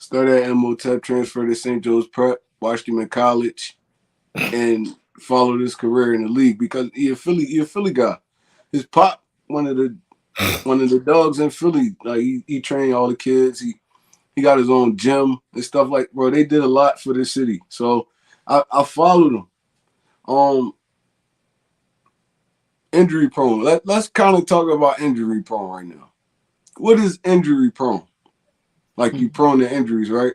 MOTEP, transferred to St. Joe's Prep, watched him in college, and followed his career in the league because he a Philly guy. His pop, one of the dogs in Philly. Like he trained all the kids. He got his own gym and stuff like, bro. They did a lot for this city, so I followed him. Injury prone. Let's kind of talk about injury prone right now. What is injury prone? Like you prone to injuries, right?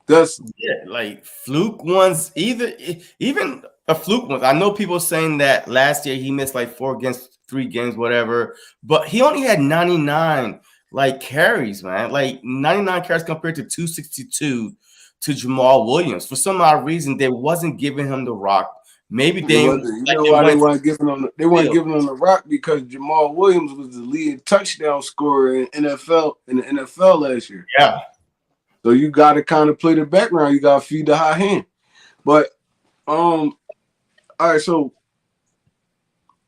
That's like fluke ones, even a fluke ones. I know people saying that last year he missed like 4 games, 3 games, whatever, but he only had 99 like carries, man. Like 99 carries compared to 262 to Jamal Williams. For some odd reason, they wasn't giving him the rock. Maybe they weren't giving him the rock because Jamal Williams was the lead touchdown scorer in the NFL last year. Yeah. So you got to kind of play the background. You got to feed the high hand. But all right, so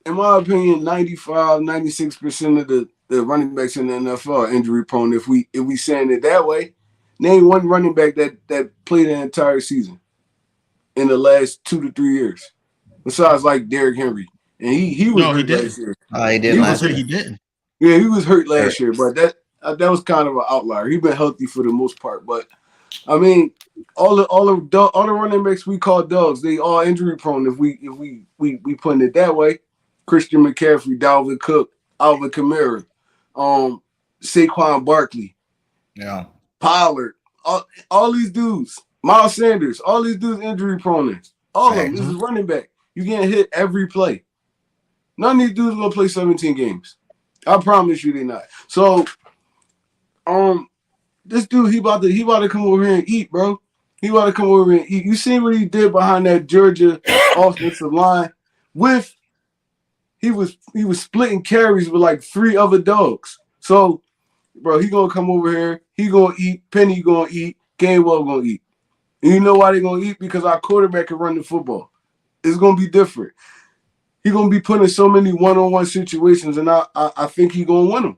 in my opinion, 95, 96% of the running backs in the NFL are injury prone. If we saying it that way, name one running back that played an entire season in the last 2 to 3 years, besides like Derrick Henry, and he was hurt last year. He didn't last year. He didn't. Yeah, he was hurt last year, but that was kind of an outlier. He's been healthy for the most part, but I mean, all the running backs we call dogs, they all injury prone. If we putting it that way, Christian McCaffrey, Dalvin Cook, Alvin Kamara, Saquon Barkley, yeah, Pollard, all these dudes, Miles Sanders, all these dudes injury prone. All of them. This is running back. You getting hit every play. None of these dudes gonna play 17 games. I promise you, they not. So, this dude, he about to come over here and eat, bro. He about to come over here and eat. You seen what he did behind that Georgia offensive line? He was splitting carries with like 3 other dogs. So, bro, he gonna come over here. He gonna eat. Penny gonna eat. Gainwell gonna eat. And you know why they gonna eat? Because our quarterback can run the football. It's gonna be different. He gonna be put in so many one-on-one situations, and I think he gonna win them.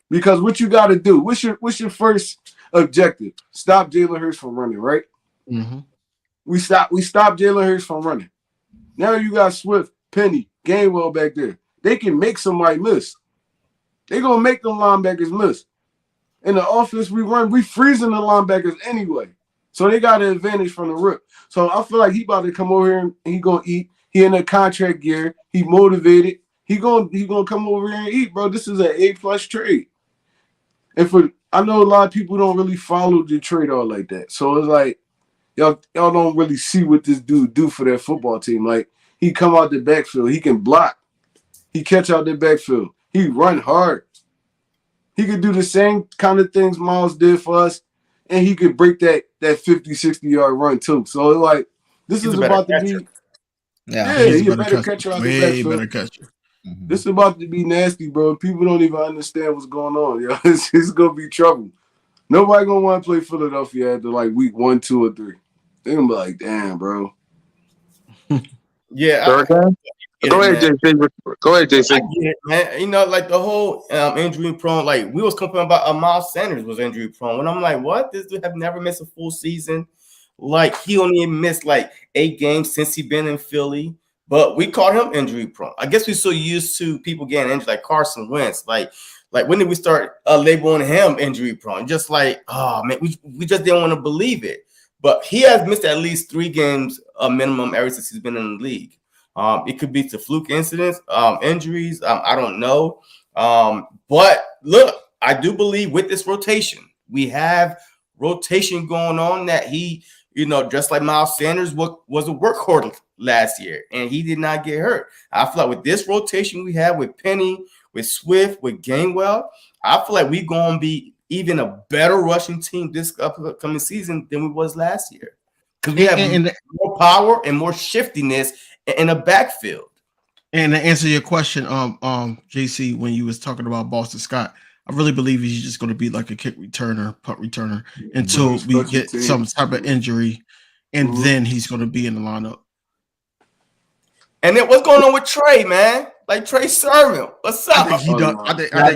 Because what you got to do? What's your first objective? Stop Jalen Hurts from running, right? Mm-hmm. We stop Jalen Hurts from running. Now you got Swift, Penny, Gainwell back there. They can make somebody miss. They gonna make them linebackers miss. In the offense we run, we freezing the linebackers anyway. So they got an advantage from the rip. So I feel like he about to come over here and he gonna eat. He in a contract gear. He motivated. He gonna come over here and eat, bro. This is an A+ trade. And I know a lot of people don't really follow the trade all like that. So it's like y'all don't really see what this dude do for that football team. Like he come out the backfield, he can block, he catch out the backfield, he run hard. He could do the same kind of things Miles did for us, and he could break that 50, 60-yard run too. So it's like this is about to be he's a better catcher out the backfield. Better catcher. Mm-hmm. This is about to be nasty, bro. People don't even understand what's going on, yo. It's gonna be trouble. Nobody gonna want to play Philadelphia after like week 1, 2, or 3. They're gonna be like, damn, bro. Yeah. Go ahead, JC. Go ahead, JC. Man. You know, like the whole injury prone, like we was complaining about Miles Sanders was injury prone. And I'm like, what? This dude have never missed a full season. Like he only missed like 8 games since he been in Philly. but we called him injury prone. I guess we're so used to people getting injured, like Carson Wentz. Like when did we start labeling him injury prone? Just like, oh man, we just didn't want to believe it. But he has missed at least 3 games a minimum ever since he's been in the league. It could be to fluke incidents, injuries. I don't know. But look, I do believe with this rotation, we have rotation going on that he, just like Miles Sanders was a workhorse last year, and he did not get hurt. I feel like with this rotation we have with Penny, with Swift, with Gainwell, I feel like we're going to be even a better rushing team this upcoming season than we was last year. Because we have more power and more shiftiness in a backfield. And to answer your question, JC, when you was talking about Boston Scott, I really believe he's just going to be like a kick returner, punt returner until we get some type of injury, and then he's going to be in the lineup. And then what's going on with Trey, man? Like Trey Sermon, what's up? I think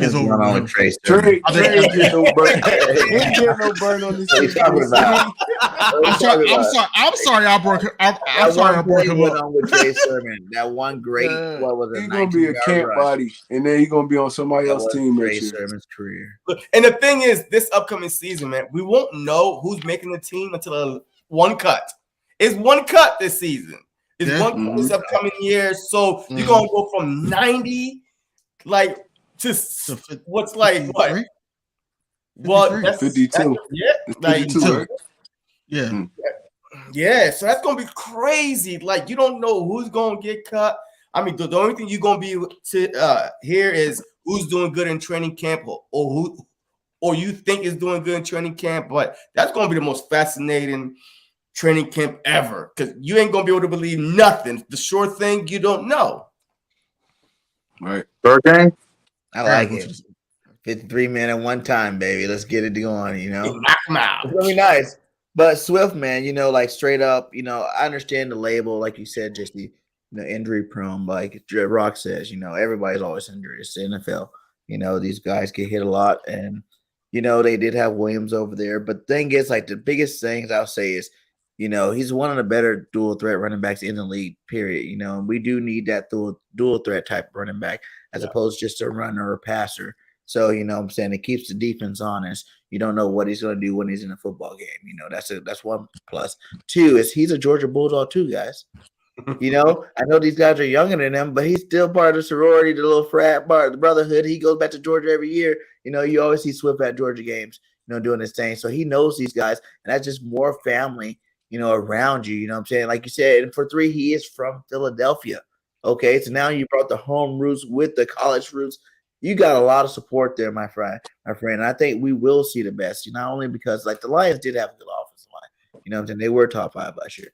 it's over with him. Trey ain't getting no burn. He ain't getting no burn on this team. I'm sorry. I broke him. I'm sorry. I broke him up. On with Trey Sermon. That one great. What was it? He's gonna be a camp body, and then he's gonna be on somebody else's team Trey next year. Sermon's career. And the thing is, this upcoming season, man, we won't know who's making the team until one cut. It's one cut this season. It's one cut this upcoming year. So you're gonna go from 90, like to what's like what? Well, that's 52. Yeah, like 52, right? Yeah. Yeah, so that's gonna be crazy. Like you don't know who's gonna get cut. I mean, the only thing you're gonna be to here is who's doing good in training camp, or you think is doing good in training camp. But that's gonna be the most fascinating training camp ever, because you ain't gonna be able to believe nothing. The sure thing, you don't know. Right. Third game. I like it. 53 men at one time, baby. Let's get it going. Knock them out. It's gonna be nice. But Swift, man, like straight up, I understand the label, like you said, just the injury prone. Like Rock says, everybody's always injured. It's the NFL. These guys get hit a lot, and they did have Williams over there. But the thing is, like the biggest things I'll say is, he's one of the better dual threat running backs in the league, period. And we do need that dual threat type running back as opposed to just a runner or passer. So, what I'm saying, it keeps the defense honest. You don't know what he's going to do when he's in a football game. That's one plus. 2 is he's a Georgia Bulldog too, guys. I know these guys are younger than him, but he's still part of the sorority, the little frat bar, the brotherhood. He goes back to Georgia every year. You always see Swift at Georgia games, doing his thing. So he knows these guys, and that's just more family, around you. What I'm saying? Like you said, and for 3, he is from Philadelphia. Okay, so now you brought the home roots with the college roots. You got a lot of support there, my friend. And I think we will see the best, not only because like the Lions did have a good offensive line. What I'm saying? They were top 5 last year,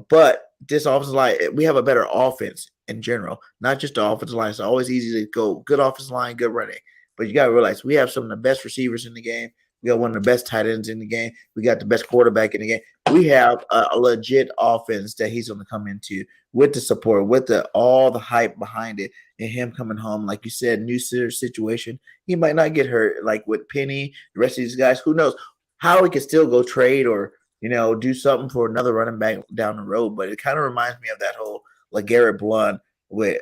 but this offensive line, we have a better offense in general, not just the offensive line. It's always easy to go good offensive line, good running. But you got to realize we have some of the best receivers in the game. We got one of the best tight ends in the game. We got the best quarterback in the game. We have a legit offense that he's going to come into with the support, with all the hype behind it, and him coming home. Like you said, new situation. He might not get hurt like with Penny, the rest of these guys. Who knows how he can still go trade or, do something for another running back down the road. But it kind of reminds me of that whole LeGarrette Blount with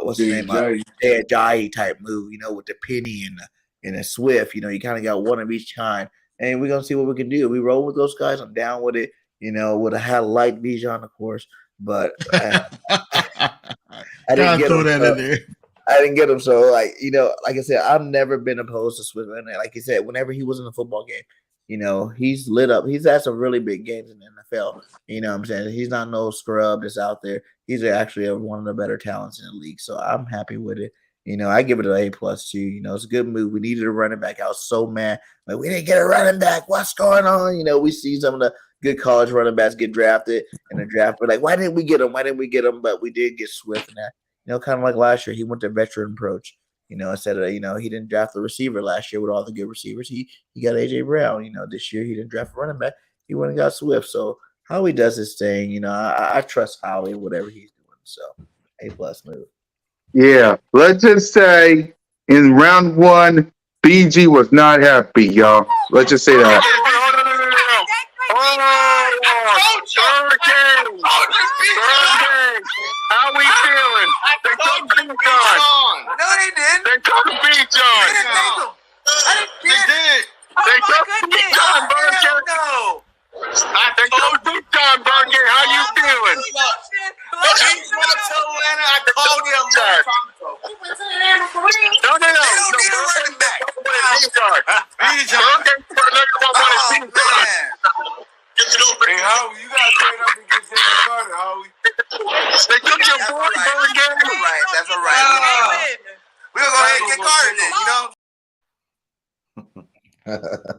what's his name? Ajayi type move, with the Penny and a Swift. You kind of got one of each kind. And we're going to see what we can do. We roll with those guys. I'm down with it. Would have had like Bijan, of course. But I didn't get him. I didn't get him. So, like I said, I've never been opposed to Swift. And like you said, whenever he was in a football game, he's lit up. He's had some really big games in the NFL. What I'm saying? He's not no scrub that's out there. He's actually one of the better talents in the league. So I'm happy with it. I give it an A+ too. It's a good move. We needed a running back. I was so mad. Like, we didn't get a running back. What's going on? We see some of the good college running backs get drafted in the draft. But like, why didn't we get him? But we did get Swift in that. Kind of like last year, he went the veteran approach. Instead of, he didn't draft the receiver last year with all the good receivers. He got A.J. Brown. This year he didn't draft a running back. He went and got Swift. So Howie does his thing. I trust Howie, whatever he's doing. So A+ move. Yeah, let's just say in round 1, BG was not happy, y'all. Let's just say that. How we feeling? They took B-John. No, they didn't. They took B-John. They didn't take him. I didn't They did. They took B-John, Burger. No. They took B-John, Burger. How you feeling? He's not to Atlanta. I called him a long time ago. No. They don't need a running back. B-John. Burger, Oh, man. Hey, Howie, you gotta trade up and get Jalen Carter, Howie. They took your That's boy, all right. Burger. That's all right. We'll go ahead and get Carter then, you know?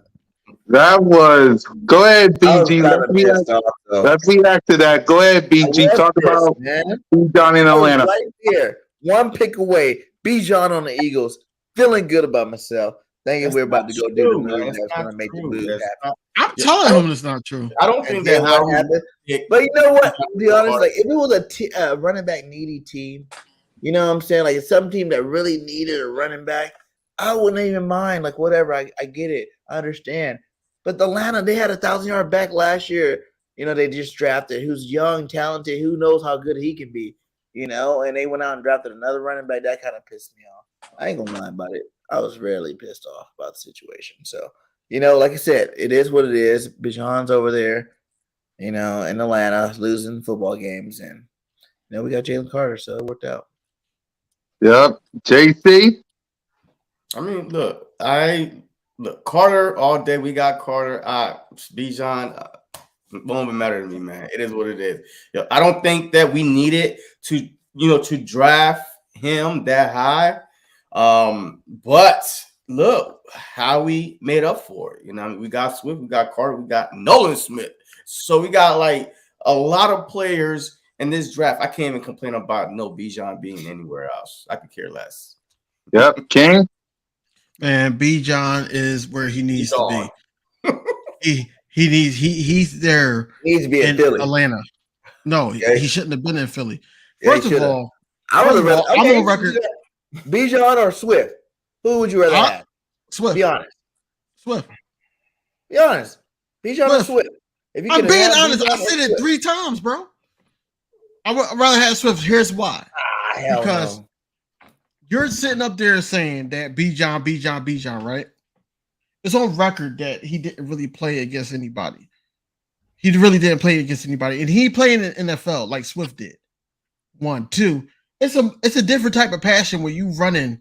That was. Go ahead, I was BG. kinda pissed off, though. Let's react to that. Go ahead, BG. I Talk love this, about man. B-John in I was Atlanta. right there, one pick away. Bijan on the Eagles, feeling good about myself. Thinking That's we're about not to go true, do the man. move That's that's not going to make the true. move That's happen. I'm telling him it's not true. I don't And think then that what Howie happened? picked. But you know what? To be honest, like if it was a running back needy team, you know what I'm saying? Like some team that really needed a running back, I wouldn't even mind. Like whatever, I get it, I understand. But Atlanta, they had a 1,000-yard back last year. You know, they just drafted who's young, talented, who knows how good he can be. You know, and they went out and drafted another running back. That kind of pissed me off. I ain't gonna lie about it. I was really pissed off about the situation. So, you know, like I said, it is what it is. Bijan's over there, you know, in Atlanta, losing football games, and you know we got Jalen Carter, so it worked out. Yep. JC. I mean, look, Carter all day. We got Carter. Bijan, won't even matter to me, man. It is what it is. I don't think that we needed to draft him that high. But look how we made up for it. You know, I mean, we got Swift, we got Carter, we got Nolan Smith. So we got like a lot of players in this draft. I can't even complain about no Bijan being anywhere else. I could care less. Yep. King. And Bijan is where he needs He's to be. He's there He needs to be in in Philly. Atlanta. No, Okay. he shouldn't have been in Philly. Yeah, he First of should've. all, I would have rather. I'm Okay, on record. Bijan or Swift? Who would you rather have? Swift. Be honest. Swift. Be honest. Bijan or Swift. Swift? If you I'm could being have honest. Bijan I or said it Swift. 3 times, bro. I'd rather have Swift. Here's why. Hell Because no. you're sitting up there saying that Bijan, right? It's on record that he didn't really play against anybody. He really didn't play against anybody, and he played in the NFL like Swift did. 1, 2. It's a different type of passion when you running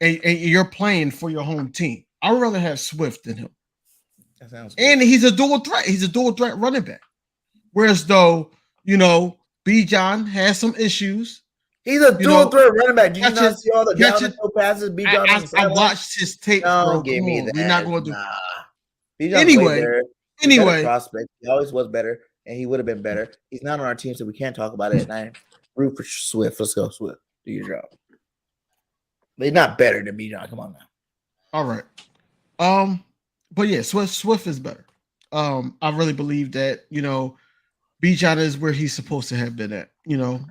and you're playing for your home team. I would rather have Swift than him. That sounds good. And he's a dual threat. He's a dual threat running back. Whereas though, you know, Bijan has some issues. He's a dual threat running back. Did you not catches- see all the down catches- and go passes? Bijan on the I sideline? watched his tape, bro. Don't give Come me on. that. We're not going to do. Nah. Bijan's Anyway, way better. He's a better Anyway, prospect. He always was better, and he would have been better. He's not on our team, so we can't talk about it. And I root for Swift. Let's go, Swift. Do your job. But he's not better than Bijan. Come on now. all right. But yeah, Swift is better. I really believe that, you know, Bijan is where he's supposed to have been at, you know,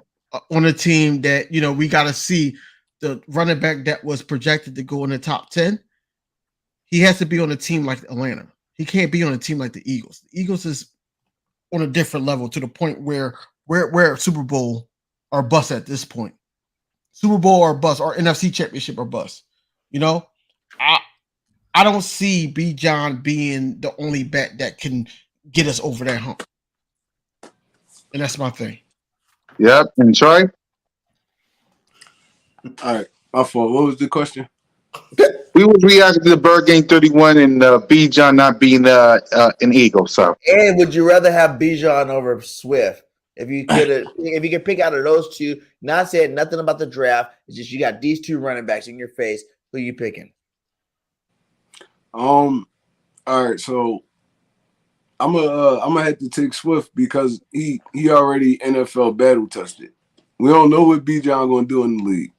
on a team that, you know, we got to see the running back that was projected to go in the top 10. He has to be on a team like Atlanta. He can't be on a team like the Eagles. The Eagles is on a different level to the point where we're Super Bowl or bust at this point. Super Bowl or bust, or NFC Championship or bust. You know, I don't see Bijan being the only back that can get us over that hump. And that's my thing. Yep. And Troy. All right, my fault. What was the question? We was reacting to the Bird Game 31 and Bijan not being an Eagle. So And would you rather have Bijan over Swift? If you could pick out of those two, not saying nothing about the draft, it's just you got these two running backs in your face. Who you picking? All right, so I'm gonna have to take Swift because he already NFL battle tested. We don't know what Bijan gonna do in the league.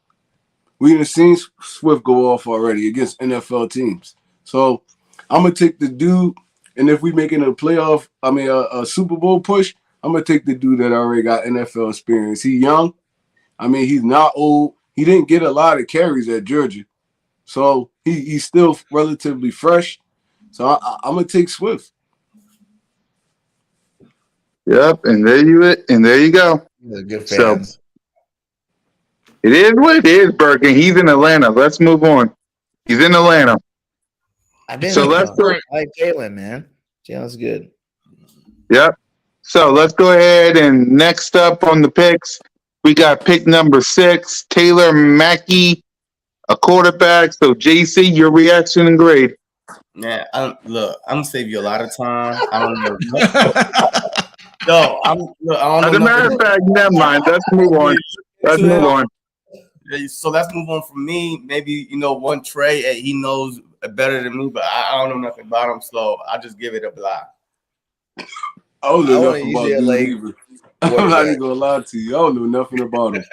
We done seen Swift go off already against NFL teams. So I'm gonna take the dude, and if we making a playoff, a Super Bowl push, I'm gonna take the dude that already got NFL experience. He young. I mean, he's not old. He didn't get a lot of carries at Georgia, so he's still relatively fresh. So I'm gonna take Swift. yep. And there you go. They're good So- fans. It is what it is, Birkin. He's in Atlanta. Let's move on. He's in Atlanta. I've been So with let's him. go. I like Jalen, man. Jalen's good. Yep. So let's go ahead and next up on the picks, we got pick number 6, Taylor Mackey, a quarterback. So JC, your reaction and grade. Man, look, I'm gonna save you a lot of time. I don't know. No, I don't As know a matter nothing. of fact, never mind. Let's move on. Let's move on. So let's move on from me. Maybe one Trey, he knows better than me, but I don't know nothing about him, so I just give it a block. I don't know I nothing wanna about use it dude either. I'm not even gonna lie to you. I don't know nothing about him.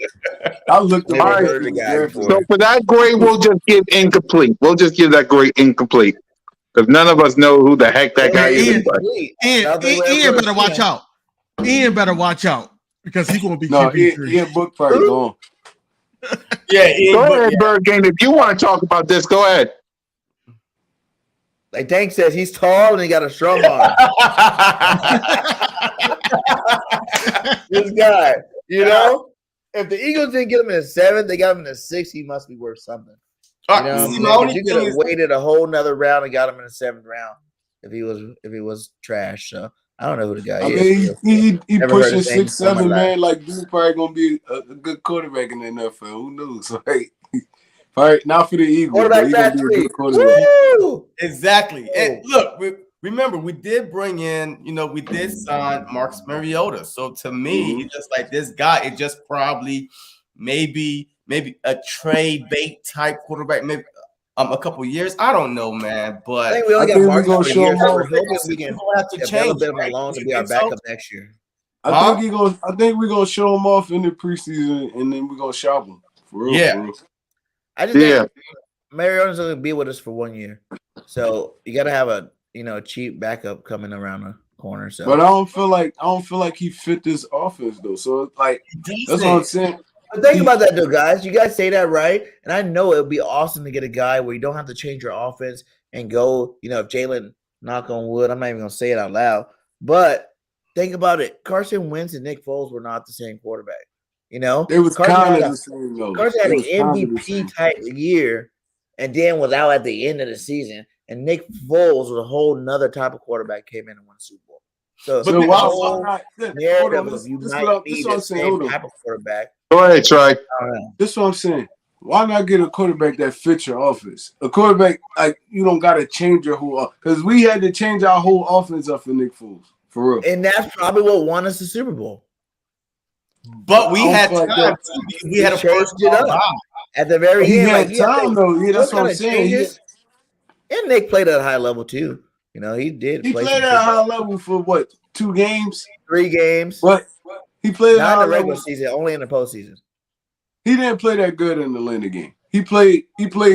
I looked him Never up heard in of the the guy draft. before. So for that grade, we'll just give incomplete. We'll just give that grade incomplete because none of us know who the heck that guy is. Ian better watch out. Ian better watch out because he's gonna be No, QB3. Ian Book probably gone. Yeah, Go ahead, Birkin. If you want to talk about this, go ahead. Like Dank says, he's tall and he got a strong arm. This guy, if the Eagles didn't get him in the 7th, they got him in the 6th, he must be worth something. You could have waited a whole nother round and got him in the 7th round if he was trash. So I don't know who the guy is. I mean, he pushing 6'7", man. Like, dude's probably gonna be a good quarterback in the NFL. Who knows? Right, not for the Eagles, but he's gonna be a good quarterback. Woo! Exactly. And look, remember, we did bring in, we did sign Marcus Mariota. So to me, it's just like this guy is just probably maybe a trade bait type quarterback, maybe a couple of years. I don't know, man. But I think we only got Marcus for a year, so we're hoping hoping we can have to change him alone to be our backup next year. I think we're gonna show him off in the preseason, and then we're gonna shop him for real. For real. I just think Mariota's going to be with us for 1 year, so you got to have a cheap backup coming around the corner. So, but I don't feel like he fit this offense though. So that's what I'm saying. But think about that though, guys. You guys say that right, and I know it would be awesome to get a guy where you don't have to change your offense and go. If Jalen, knock on wood, I'm not even going to say it out loud, but think about it. Carson Wentz and Nick Foles were not the same quarterback. It was kind of the same though. Carson had an MVP type year, and then was out at the end of the season. And Nick Foles was a whole nother type of quarterback, came in and won the Super Bowl. So why narrative of you might be the same type of quarterback. Go ahead, Trey. This is what I'm saying. Why not get a quarterback that fits your offense? A quarterback like you don't got to change your whole because we had to change our whole offense up for Nick Foles for real. And that's probably what won us the Super Bowl. But we had time too because we had a first it up at the very end. He had time though. Yeah, that's what I'm saying. And Nick played at a high level too. He did. He played at a high level for what? 2 games? 3 games. What? He played not in the regular season, only in the postseason. He didn't play that good in the Atlanta game. He played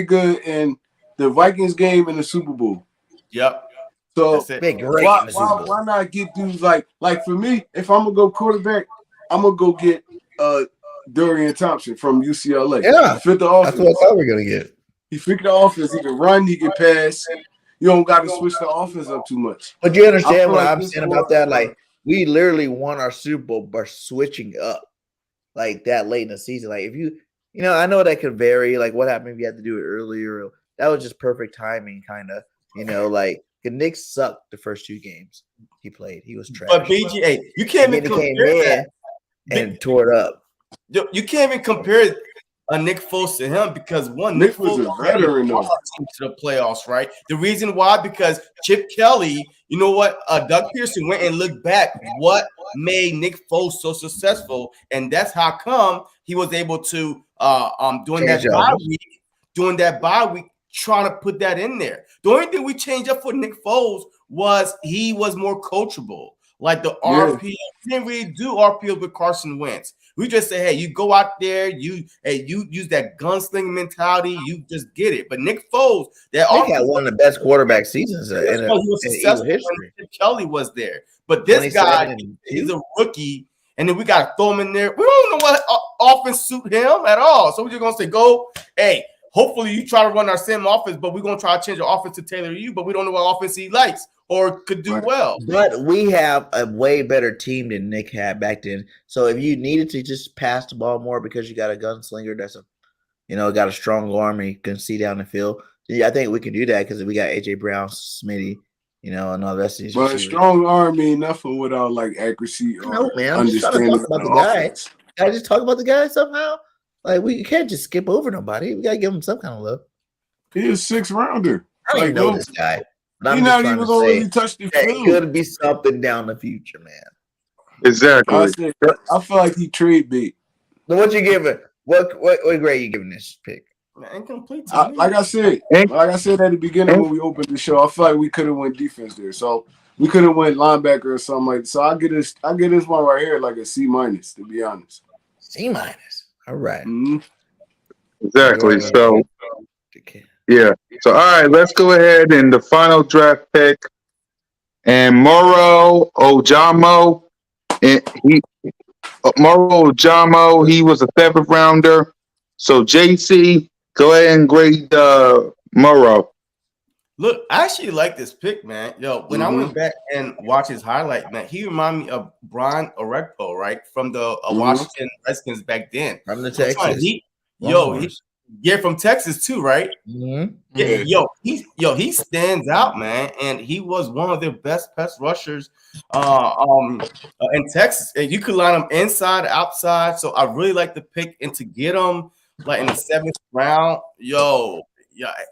good in the Vikings game and the Super Bowl. Yep. So why not get dudes like for me? If I'm gonna go quarterback, I'm gonna go get Dorian Thompson from UCLA. Yeah, he fit the offense. That's what I thought we were gonna get. He fit the offense. He can run. He can pass. You don't got to switch the offense up too much. But you understand what I'm saying about that? Like we literally won our Super Bowl by switching up like that late in the season. Like if I know that could vary. Like what happened if you had to do it earlier? That was just perfect timing, kind of. Like Nick sucked the first 2 games he played. He was trash. But BGA, you can't even compare that and tore it up. You can't even compare a Nick Foles to him because Nick was a veteran to the playoffs, right? The reason why because Chip Kelly, you know what? Doug Pearson went and looked back what made Nick Foles so successful, and that's how come he was able to during that bye week trying to put that in there. The only thing we changed up for Nick Foles was he was more coachable. Like the RPO, we didn't really do RPO with Carson Wentz. We just say, hey, you go out there, you use that gunslinger mentality, you just get it. But Nick Foles, Nick had one of the best quarterback seasons in Eagle history. Kelly was there, but this guy is a rookie, and then we got to throw him in there. We don't know what offense suit him at all. So we're just gonna say, go, hey. Hopefully you try to run our same offense, but we're gonna try to change the offense to tailor you. But we don't know what offense he likes. or could do well. But we have a way better team than Nick had back then. So if you needed to just pass the ball more because you got a gunslinger that's got a strong arm and you can see down the field, yeah, I think we can do that because we got AJ Brown, Smitty, and all the rest of these But a receivers. strong arm mean nothing without like accuracy or No, man, I'm just trying to understanding talk about of the the guy. offense. I just talk about the guy somehow. Like we can't just skip over nobody. We gotta give him some kind of love. He is 6th rounder. I don't even know this guy. But He's I'm not just even trying to gonna say really touch the that field. could be something down the future, man. Exactly. I feel like he trade bait. So what you giving? What grade you giving this pick? Incomplete. Like I said at the beginning when we opened the show, I feel like we could have went defense there. So we could have went linebacker or something like that. So I get this one right here like a C-, to be honest. C-. All right. Mm-hmm. Exactly. So Okay. yeah. So all right, let's go ahead and the final draft pick. And Moro Ojamo, and Moro Ojamo, he was a 7th rounder. So JC, go ahead and grade Moro. Look, I actually like this pick, man. Yo, when I went back and watched his highlight, man, he reminded me of Brian Orekpo, right? From the Washington Redskins back then. From the Texas. From Texas too, right? Mm-hmm. Yeah, he stands out, man, and he was one of their best pass rushers in Texas. And you could line him inside, outside. So I really like the pick, and to get him like in the 7th round, yeah.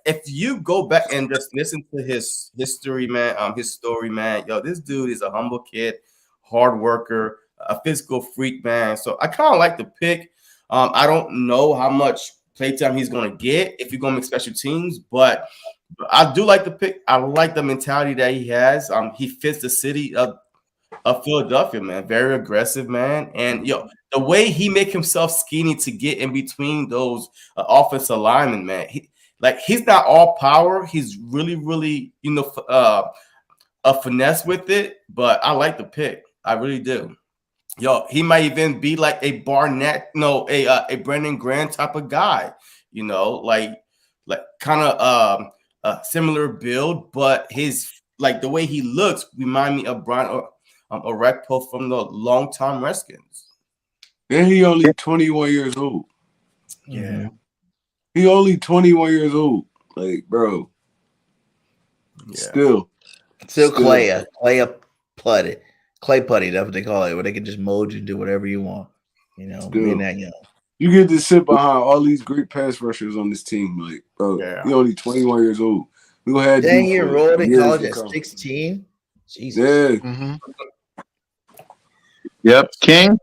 If you go back and just listen to his history, man, his story, man, this dude is a humble kid, hard worker, a physical freak, man. So I kind of like the pick. I don't know how much playtime he's going to get if you're going to make special teams, but I do like the pick. I like the mentality that he has. He fits the city of Philadelphia, man. Very aggressive, man. And the way he make himself skinny to get in between those offensive linemen, man. He's not all power. He's really, really, a finesse with it. But I like the pick. I really do. He might even be like a Barnett, a Brendan Grant type of guy. Like kind of a similar build, but his the way he looks remind me of Brian Orekpo from the longtime Redskins. And he only 21 years old. Yeah. He only 21 years old. Like, bro. Yeah. Still clay putty. Clay putty, that's what they call it, where they can just mold you and do whatever you want. Being that young. You get to sit behind all these great pass rushers on this team. Like, bro, he only 21 years old. We gonna have dang, you enrolled in college at 16? Jesus. Yeah. Mm-hmm. Yep. King?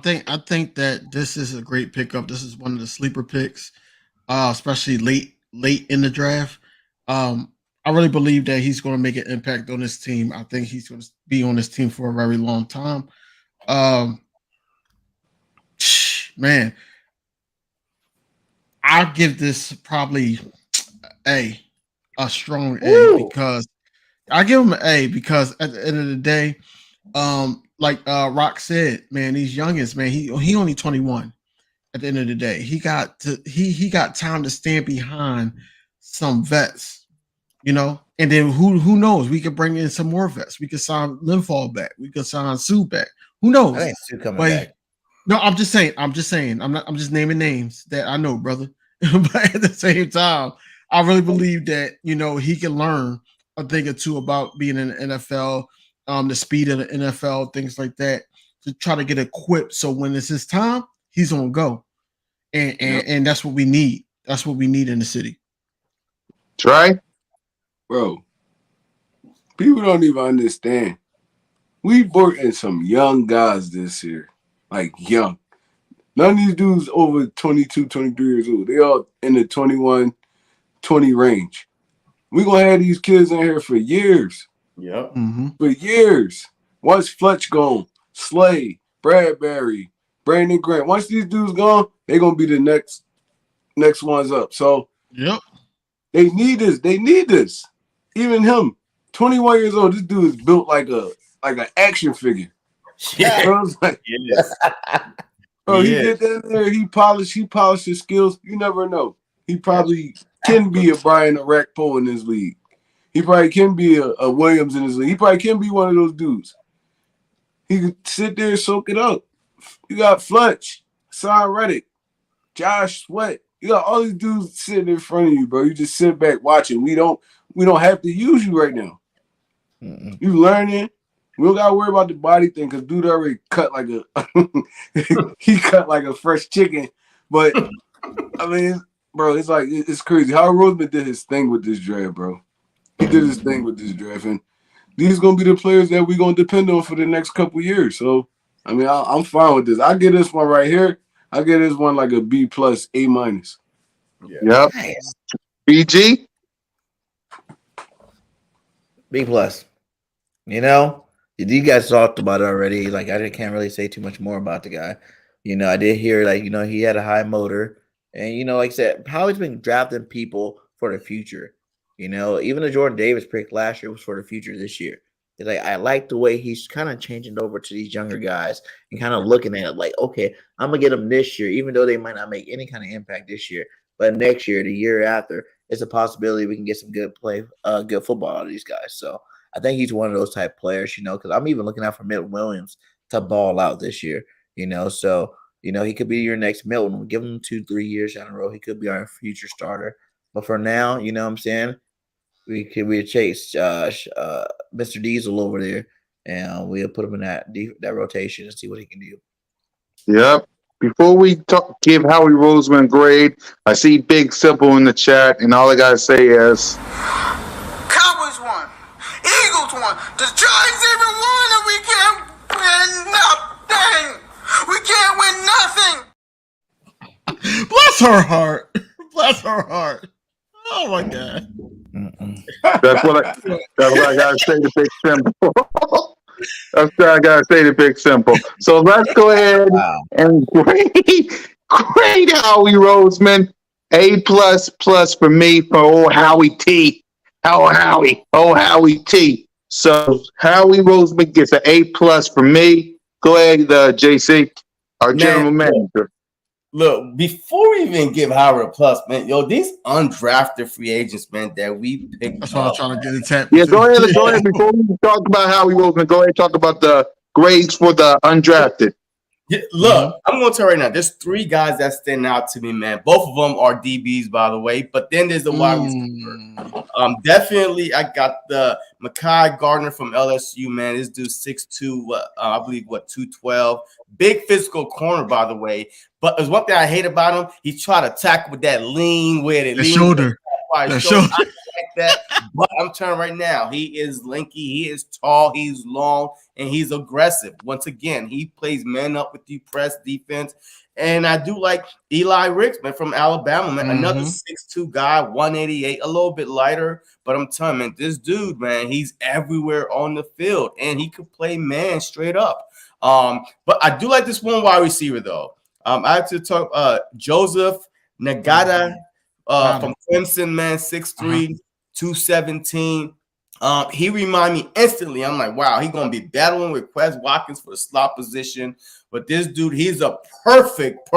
I think that this is a great pickup. This is one of the sleeper picks, especially late in the draft. I really believe that he's going to make an impact on this team. I think he's going to be on this team for a very long time. Man, I'll give this probably a strong A. Because I give him an A because at the end of the day, like Rock said, man, these youngins, man, he only 21. At the end of the day, he got time to stand behind some vets, and then who knows? We could bring in some more vets. We could sign Linfall back. We could sign Sue back. Who knows? I think Sue coming back. No, I'm just saying. I'm just naming names that I know, brother. But at the same time, I really believe that he can learn a thing or two about being in the NFL, the speed of the NFL, things like that, to try to get equipped. So when it's his time, he's gonna go, and that's what we need. That's what we need in the city. Try, bro. People don't even understand. We brought in some young guys this year. Like young. None of these dudes over 22, 23 years old. They all in the 21, 20 range. We're going to have these kids in here for years. Yep. Mm-hmm. For years. Once Fletch gone, Slay, Bradbury, Brandon Grant. Once these dudes gone, they're going to be the next ones up. So yep. They need this. They need this. Even him, 21 years old, this dude is built like an action figure. Yeah. Bro, like, yes. Bro, he did that there. He polished his skills. You never know. He probably can be a Brian Orekpo in this league. He probably can be a Williams in his league. He probably can be one of those dudes. He could sit there and soak it up. You got Fletch, Hassan Reddick, Josh Sweat. You got all these dudes sitting in front of you, bro. You just sit back watching. We don't have to use you right now. You learning. We don't gotta worry about the body thing because dude already cut like he cut like a fresh chicken. But I mean, bro, it's like it's crazy. Howard Roseman did his thing with this draft, bro. He did his thing with this draft, and these gonna be the players that we're gonna depend on for the next couple years. So I mean, I'm fine with this. I get this one right here. I get this one like a B+, A-. Yep. Nice. BG. B+. You know, you guys talked about it already. Like, I can't really say too much more about the guy. You know, I did hear, like, you know, he had a high motor. And, you know, like I said, how he's been drafting people for the future. You know, even the Jordan Davis pick last year was for the future this year. It's like, I like the way he's kind of changing over to these younger guys and kind of looking at it like, okay, I'm going to get them this year, even though they might not make any kind of impact this year. But next year, the year after, it's a possibility we can get some good football out of these guys. So I think he's one of those type players, you know, because I'm even looking out for Milton Williams to ball out this year, you know. So, you know, he could be your next Milton. We'll give him 2-3 years down the road. He could be our future starter. But for now, you know what I'm saying? We chase Mr. Diesel over there, and we'll put him in that rotation and see what he can do. Yep. Before we give Howie Roseman grade, I see Big Simple in the chat, and all I gotta say is, Cowboys won. Eagles won. The Giants even won, and we can't win nothing. We can't win nothing. Bless her heart. Bless her heart. Oh my God. that's what I gotta say to Big Simple. That's what I gotta say to Big Simple. So let's go ahead and grade Howie Roseman. A++ for me for old Howie T. Oh Howie T. So Howie Roseman gets an A+ for me. Go ahead, JC, our general manager. Look, before we even give Howard a plus, man, yo, these undrafted free agents, man, that we picked That's what I'm trying to get attacked. Yeah, go ahead. Before we talk about Howie Roseman, go ahead and talk about the grades for the undrafted. Yeah, look, I'm going to tell you right now, there's 3 guys that stand out to me, man. Both of them are DBs, by the way, but then there's the wide receiver. Definitely, I got the Mekhi Gardner from LSU, man. This dude's 6'2", I believe, 212. Big physical corner, by the way. But there's one thing I hate about him. He tried to tackle with that lean with it. The shoulder. The shoulder. I like that. But I'm telling right now, he is lanky, he is tall, he's long, and he's aggressive. Once again, he plays man up with you, press defense. And I do like Eli Ricks, man, from Alabama, man. Another 6'2" guy, 188, a little bit lighter. But I'm telling you, man, this dude, man, he's everywhere on the field, and he could play man straight up. But I do like this one wide receiver, though. I have to talk Joseph Nagata from Clemson, man, 6'3", 217. He remind me instantly. I'm like, wow, he's gonna be battling with Quez Watkins for the slot position. But this dude, he's a perfect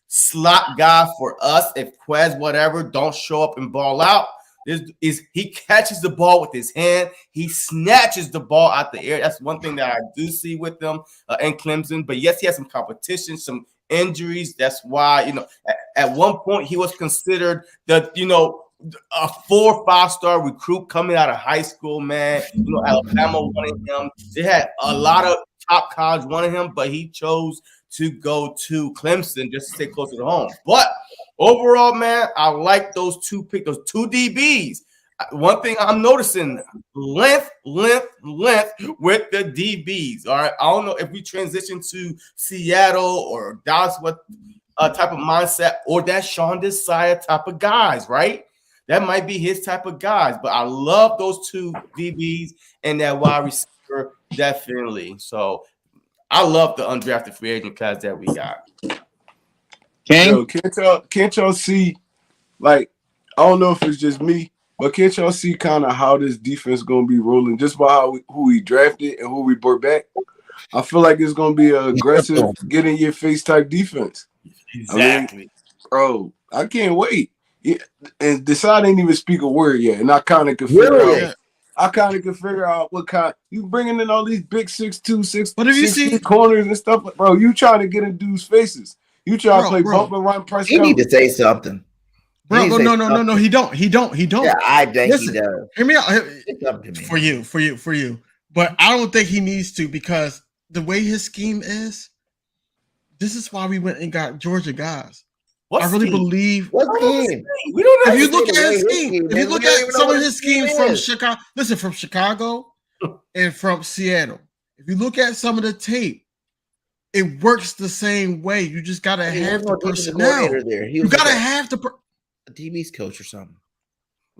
slot guy for us. If Quez whatever don't show up and ball out, he catches the ball with his hand. He snatches the ball out the air. That's one thing that I do see with them in Clemson. But yes, he has some competition, some injuries. That's why, you know, at one point he was considered a 4- or 5-star recruit coming out of high school, man. You know, Alabama wanted him. They had a lot of top college wanted him, but he chose to go to Clemson just to stay closer to home. But overall, man, I like those 2 DBs. One thing I'm noticing, length with the DBs. All right, I don't know if we transition to Seattle or Dallas, what type of mindset, or that Sean Desai type of guys, right? That might be his type of guys. But I love those 2 DBs and that wide receiver, definitely. So I love the undrafted free agent class that we got. Yo, can't y'all see, like, I don't know if it's just me, but can't y'all see kind of how this defense going to be rolling just by who we drafted and who we brought back? I feel like it's going to be an aggressive, get in your face type defense. Exactly. I mean, bro, I can't wait. Yeah, and Desai didn't even speak a word yet, and I kind of could figure Really? out. I kind of could figure out what kind you bringing in all these big 6'2", But if you 6'3" see, corners and stuff. Bro, you trying to get in dudes' faces. You try to play bump bro, and run press He need to coverage. say something. He need to say no, something. he don't. Yeah, I think he Listen, does. hear me out. Say something to me. For you. But I don't think he needs to because the way his scheme is, this is why we went and got Georgia guys. What I really scheme? believe. What game? We don't know. If you look the at way his his scheme, scheme if you is, look we don't at even know some what of his his schemes scheme from is. Chicago, listen, from Chicago and from Seattle. If you look at some of the tape, it works the same way. You just gotta He have was the no defensive personnel. coordinator there. He You was gotta like have the. a TV's coach or something.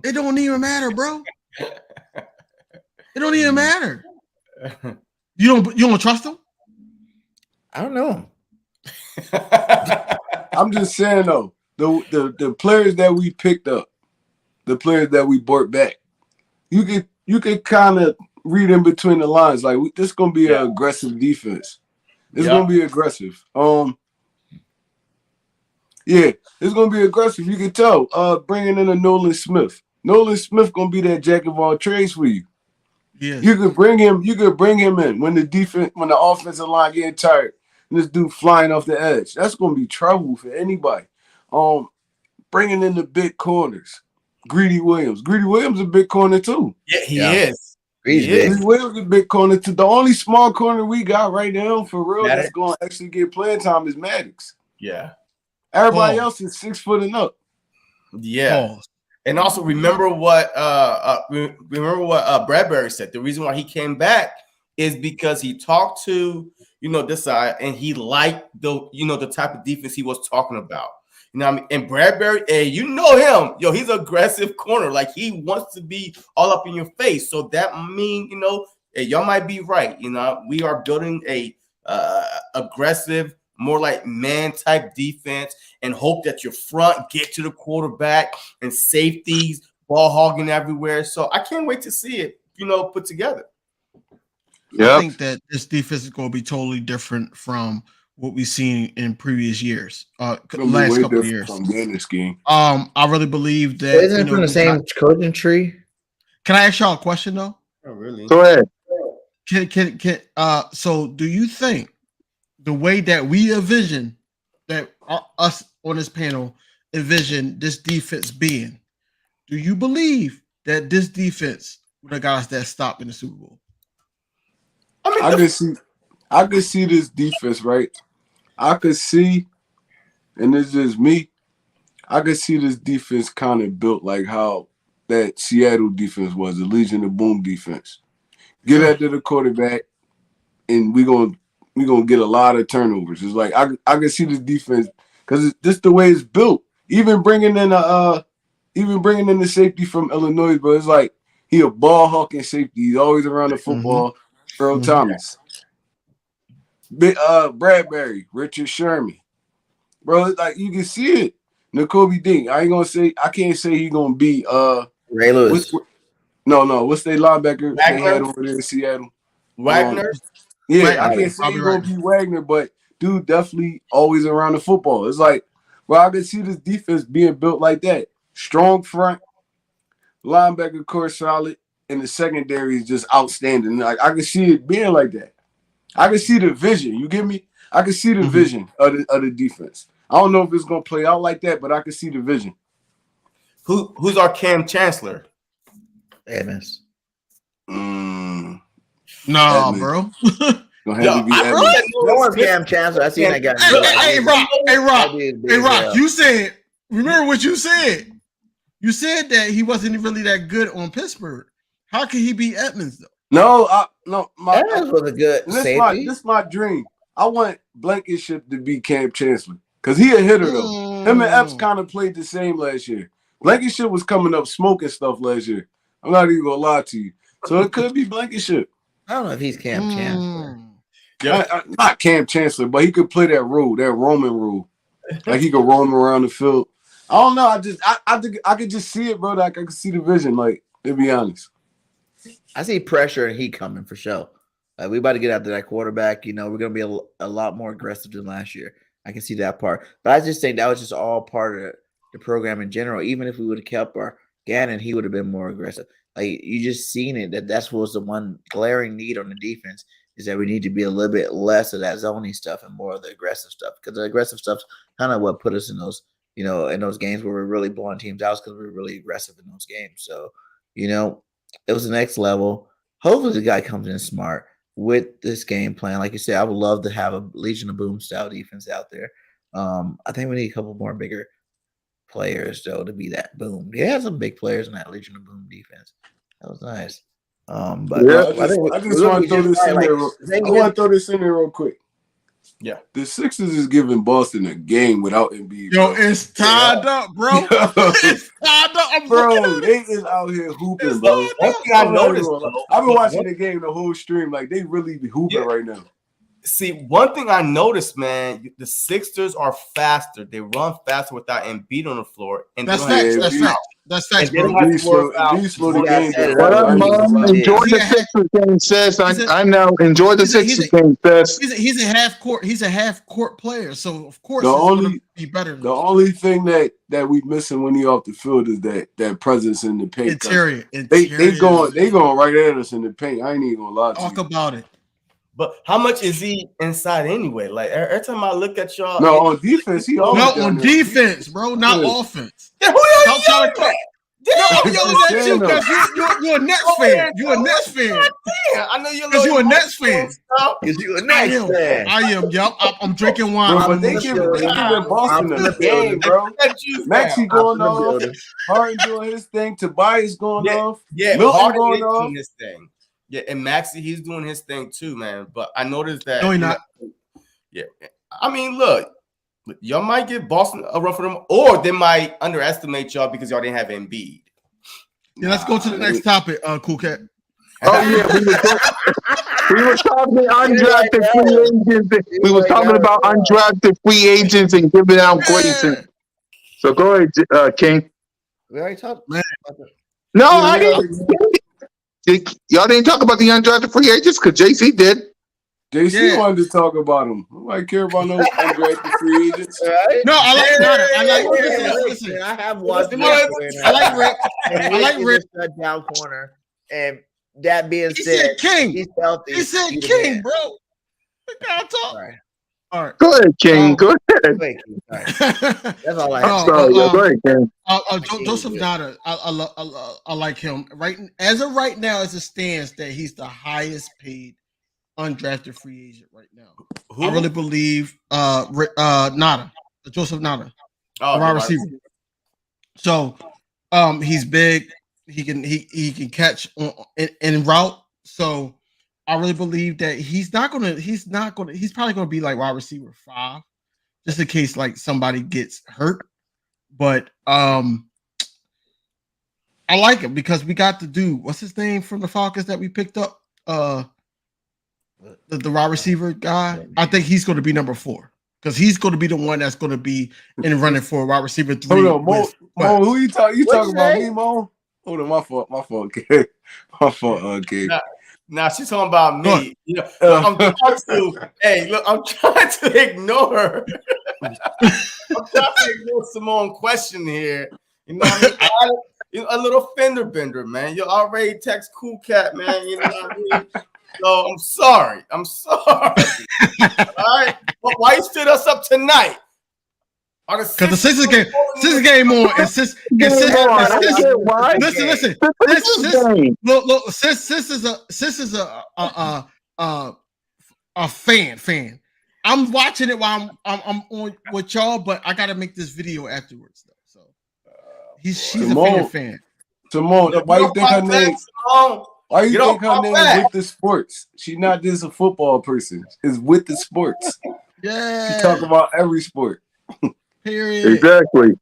It don't even matter, bro. It don't even matter. You don't trust him? I don't know. I'm just saying though, the players that we picked up, the players that we brought back, you could kind of read in between the lines. Like this gonna be an aggressive defense. It's gonna be aggressive. Yeah, it's gonna be aggressive. You can tell. Bringing in a Nolan Smith. Nolan Smith gonna be that jack of all trades for you. Yes. You could bring him. You could bring him in when the offensive line getting tired, and this dude flying off the edge. That's gonna be trouble for anybody. Bringing in the big corners. Greedy Williams. Greedy Williams is a big corner too. Yeah, he Yeah. is. He's He big. is. Greedy Williams is a big corner too. The only small corner we got right now for real Maddox. that's gonna actually get playing time is Maddox. Yeah. Everybody Pause. else is 6 foot and up. Yeah. Pause. And also remember what Bradbury said. The reason why he came back is because he talked to this side and he liked the type of defense he was talking about. You know what I mean? And Bradbury, hey, you know him, he's an aggressive corner. Like he wants to be all up in your face. So that means hey, y'all might be right. We are building a aggressive, more like man type defense, and hope that your front get to the quarterback and safeties ball hogging everywhere. So I can't wait to see it, put together. I think that this defense is going to be totally different from what we've seen in previous years, last couple of years. From Daniel's scheme. I really believe that. Isn't it from the same coaching tree? Can I ask y'all a question though? Oh, really? Go ahead. So do you think the way that we envision that us on this panel envision this defense being, do you believe that this defense would have got us that stop in the Super Bowl? I could see this defense, right? I could see, and it's just me, I could see this defense kind of built like how that Seattle defense was, the Legion of Boom defense. Get after the quarterback, and we gonna get a lot of turnovers. It's like I can see this defense because this the way it's built. Even bringing in the safety from Illinois, bro, it's like he a ball hawking safety. He's always around the football. Earl Thomas, Bradbury, Richard Sherman, bro. It's like you can see it. N'Kobe Dean. I can't say he's gonna be Ray Lewis. What's their linebacker Wagner? they had over there in Seattle? Wagner? Yeah, I can't say he's gonna be Wagner, but dude definitely always around the football. It's like, bro, I can see this defense being built like that. Strong front, linebacker core solid, and the secondary is just outstanding. Like I can see it being like that. I can see the vision. You get me? I can see the vision of the defense. I don't know if it's gonna play out like that, but I can see the vision. Who's our Cam Chancellor? Evans. No, Edmonds. bro. Gonna have to be Edmonds. No one's Cam Chancellor. I seen that guy. Hey, Rock. You said. Remember what you said. You said that he wasn't really that good on Pittsburgh. How can he be Edmonds though? Evans was a good safety. This my dream. I want Blankenship to be Cam Chancellor because he a hitter though. Him and Epps kind of played the same last year. Blankenship was coming up smoking stuff last year. I'm not even gonna lie to you. So it could be Blankenship. I don't know if he's Cam Chancellor. Not Cam Chancellor, but he could play that role, that Roman role. Like he could roam around the field. I don't know. I could just see it, bro. Like I could see the vision. Like to be honest, I see pressure and heat coming for sure. We about to get after that quarterback. We're gonna be a lot more aggressive than last year. I can see that part, but I just think that was just all part of the program in general. Even if we would have kept our Gannon, he would have been more aggressive. Like you just seen it that's was the one glaring need on the defense is that we need to be a little bit less of that zoning stuff and more of the aggressive stuff because the aggressive stuff's kind of what put us in those in those games where we're really blowing teams out because we're really aggressive in those games. So it was the next level. Hopefully the guy comes in smart with this game plan. Like you said, I would love to have a Legion of Boom style defense out there. I think we need a couple more bigger players though to be that boom. They have some big players in that Legion of Boom defense. That was nice. But Yeah. I just want to throw this in there. I want to throw this in there real quick. Yeah. The Sixers is giving Boston a game without Embiid. Yo, bro. it's tied up, bro. It's tied up. I'm Bro, looking at they it. is out here hooping, It's bro. tied One up. thing I I'm not noticed, even gonna lie. though, I've been watching the game the whole stream. Like they really be hooping right now. See, one thing I noticed, man, the Sixers are faster. They run faster without Embiid on the floor. And That's they don't facts. have That's to facts. That's facts, And they bro. don't have Embiid to worry slow about- Embiid slow the You gotta game set it down. What up. up, I ain't gonna Mom? lie. Enjoy He's the a half- Sixers game, sis. he's a- I know. Enjoy the he's a- he's Sixers a- game, sis. He's a half court. He's a half court player, so of course The it's going only- to be better. Than The only thing that we missing when he off the field is that presence in the paint. 'Cause interior. They going right at us in the paint. I ain't even gonna lie to Talk you. about it. But how much is he inside anyway? Like every time I look at y'all, No, on defense, he always No, down on there. defense, bro, not Yeah. offense. Yeah, who y'all Don't try to yelling at? No, Damn, I'm yelling at you because you're a Nets Oh, fan. yeah. You're a Nets fan. damn, I know you're Because you're a Nets fan. Is you a I Nets am. fan? I am. Yup. I'm drinking wine. Bro, but I'm they emotional. giving Boston I'm a in the game, building. bro. Maxey going I'm in the off, building. Harden doing his thing, Tobias going off, Yeah, Milton Harden going is off. doing his thing. Yeah, and Maxey, he's doing his thing too, man. But I noticed that. No, he's not. Yeah, I mean, look, y'all might give Boston a run for them, or they might underestimate y'all because y'all didn't have Embiid. Yeah, let's go to the next topic, Cool Cat. Oh yeah, we were talking undrafted free agents. We was talking about undrafted free agents and giving out grades. Yeah. So go ahead, King. We already talked. Man. No, Yeah, I didn't. Y'all didn't talk about the undrafted free agents because JC did. JC Yeah. wanted to talk about him. Nobody care about no undrafted free agents. Right? No, I like Nada. I like. Yeah, Listen. I have watched. I like Rick. I like Rick. Shut down corner. And that being He said, said King. he's healthy. He said He's a King, man. bro. We gotta talk. All right. All right. Go ahead, King. Go ahead. Wait, all right. That's all I No, have. Sorry, go ahead, King. Joseph Nada, I like him. Right as of right now, as it stands, that he's the highest paid undrafted free agent right now. I really believe Nada, Joseph Nada, Oh, wide receiver. So he's big. He can catch in route. So I really believe that he's probably gonna be like wide receiver 5, just in case like somebody gets hurt. But I like him because we got the dude. What's his name from the Falcons that we picked up? The wide receiver guy. I think he's going to be number 4 because he's going to be the one that's going to be in running for wide receiver 3. Hold on, Mo, who you talking? You What'd talking you about say? me, Mo? Hold on, my fault, kid. My fault, kid. Now she's talking about Go me. You know, I'm trying to. Hey, look, I'm trying to ignore. I'm trying to ignore Simone's question here. You know what I mean? A little fender bender, man. You already text Cool Cat, man. You know what I mean? So I'm sorry. All right. But why you stood us up tonight? Because the Sixers game on, and listen, look, sis is a fan. I'm watching it while I'm on with y'all, but I gotta make this video afterwards though. So she's a fan. Simone, why you think her name? Why you think her name is with the sports? She's not just a football person. It's with the sports. Yeah, She talk about every sport. Period. Exactly.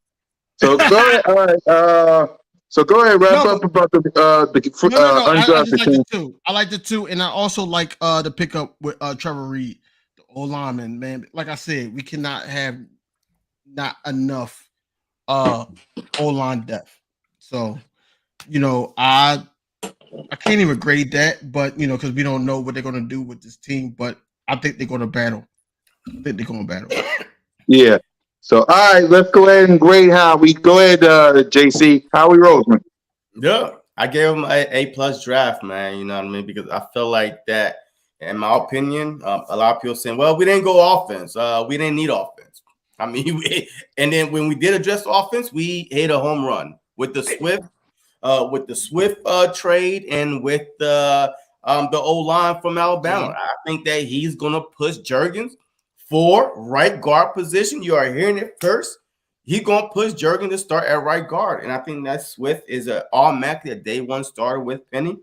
So go ahead. All right. So go ahead. Wrap up about the undrafted team. I like the two, and I also like the pickup with Trevor Reed, the old lineman. Man, like I said, we cannot have not enough O-line depth. So, I can't even grade that, but because we don't know what they're gonna do with this team. But I think they're gonna battle. Yeah. So, all right, let's go ahead and grade Howie. Go ahead, JC. Howie Roseman. Yeah, I gave him a plus draft, man. You know what I mean? Because I feel like that, in my opinion, a lot of people saying, "Well, we didn't go offense. We didn't need offense." I mean, and then when we did address offense, we hit a home run with the Swift trade and with the O line from Alabama. Mhm. I think that he's gonna push Jurgens for right guard position. You are hearing it first. He's gonna push Jurgens to start at right guard, and I think that Swift is an automatically a day one starter with Penny.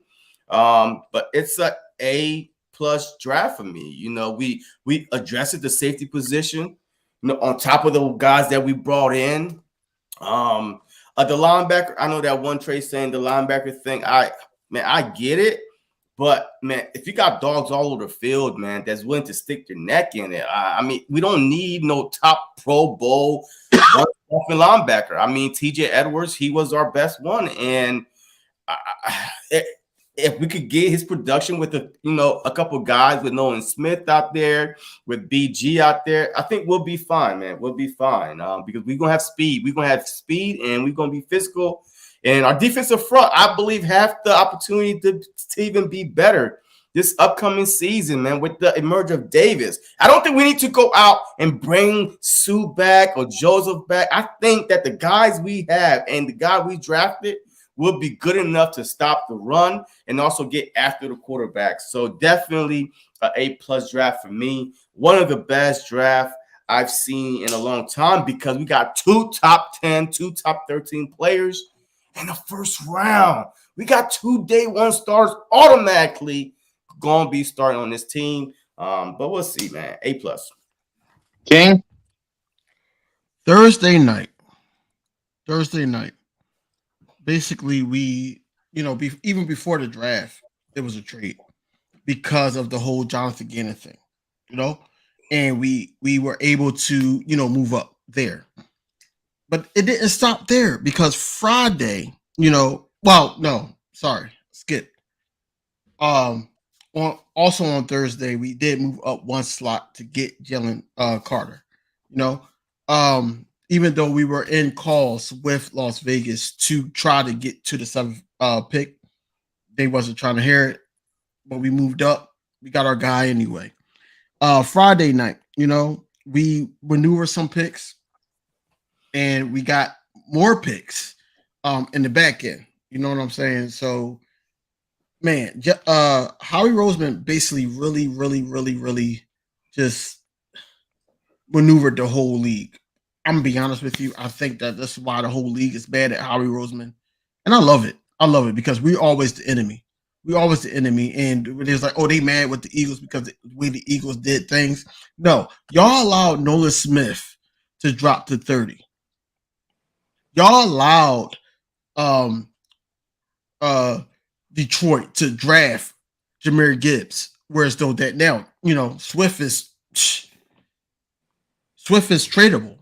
But it's a plus draft for me. You know, we addressed the safety position. You know, on top of the guys that we brought in. The linebacker, I know that one trade saying the linebacker thing. I get it, but man, if you got dogs all over the field, man, that's willing to stick their neck in it, I mean, we don't need no top Pro Bowl linebacker. I mean, TJ Edwards, he was our best one, and if we could get his production with a couple guys with Nolan Smith out there, with BG out there, I think we'll be fine, man. We'll be fine because we're gonna have speed. We're gonna have speed, and we're gonna be physical. And our defensive front, I believe, have the opportunity to even be better this upcoming season, man. With the emerge of Davis, I don't think we need to go out and bring Sue back or Joseph back. I think that the guys we have and the guy we drafted will be good enough to stop the run and also get after the quarterback. So definitely an A+ draft for me. One of the best drafts I've seen in a long time because we got 2 top 10, 2 top 13 players in the first round. We got 2 day one stars automatically going to be starting on this team. But we'll see, man. A+. King. Thursday night. Basically, we, even before the draft, it was a trade because of the whole Jonathan Gannon thing, and we were able to, move up there. But it didn't stop there because Friday, skip. Also on Thursday, we did move up one slot to get Jalen Carter. Even though we were in calls with Las Vegas to try to get to the 7th pick, they wasn't trying to hear it, but we moved up. We got our guy anyway. Friday night, we maneuvered some picks, and we got more picks in the back end. You know what I'm saying? So, man, Howie Roseman basically really just maneuvered the whole league. I'm gonna be honest with you. I think that that's why the whole league is bad at Howie Roseman, and I love it. I love it because we're always the enemy. We're always the enemy, and it's like, oh, they mad with the Eagles because the way the Eagles did things. No, y'all allowed Nolan Smith to drop to 30. Y'all allowed Detroit to draft Jahmyr Gibbs, whereas though that now, Swift is tradable.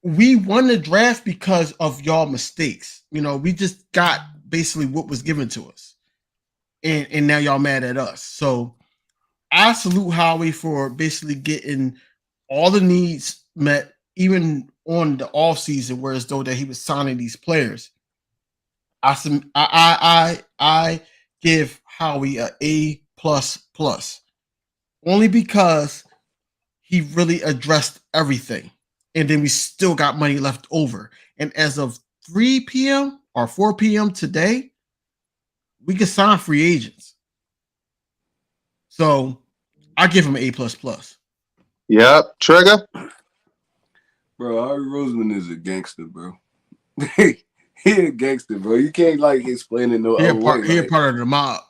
We won the draft because of y'all mistakes. We just got basically what was given to us. And now y'all mad at us. So I salute Howie for basically getting all the needs met, even on the off season, whereas though that he was signing these players. I give Howie A++, only because he really addressed everything, and then we still got money left over. And as of 3 p.m. or 4 p.m. today, we can sign free agents. So I give him an A++. Yep. Trigger. Bro, Harry Roseman is a gangster, bro. He a gangster, bro. You can't explain it no other way. He a part of the mob.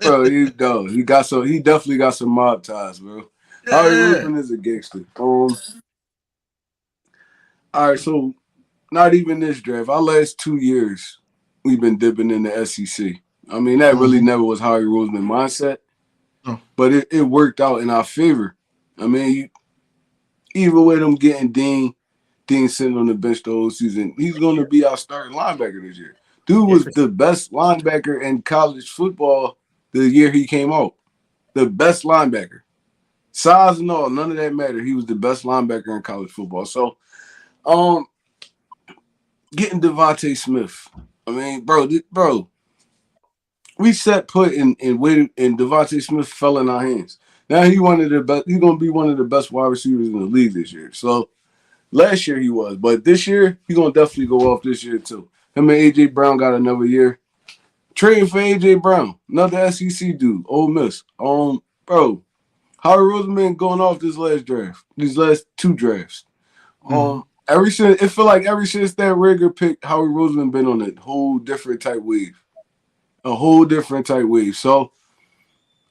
Bro, he definitely got some mob ties, bro. Yeah. Harry Roseman is a gangster. All right, so not even this draft. Our last 2 years, we've been dipping in the SEC. I mean, that really never was Harry Roseman mindset, but it worked out in our favor. I mean, even with him getting Dean sitting on the bench the whole season, he's going to be our starting linebacker this year. Dude was the best linebacker in college football the year he came out. The best linebacker. Size and all, none of that mattered. He was the best linebacker in college football. So, getting Devontae Smith. I mean, bro, we set put and waited, and Devontae Smith fell in our hands. Now he one of the best. He's gonna be one of the best wide receivers in the league this year. So last year he was, but this year he's gonna definitely go off this year too. Him and AJ Brown got another year. Trading for AJ Brown, another SEC dude, Ole Miss. Bro, Howie Roseman going off this last draft, these last two drafts. Ever since it feel like ever since that Rager pick, Howie Roseman been on a whole different type wave, a whole different type wave. So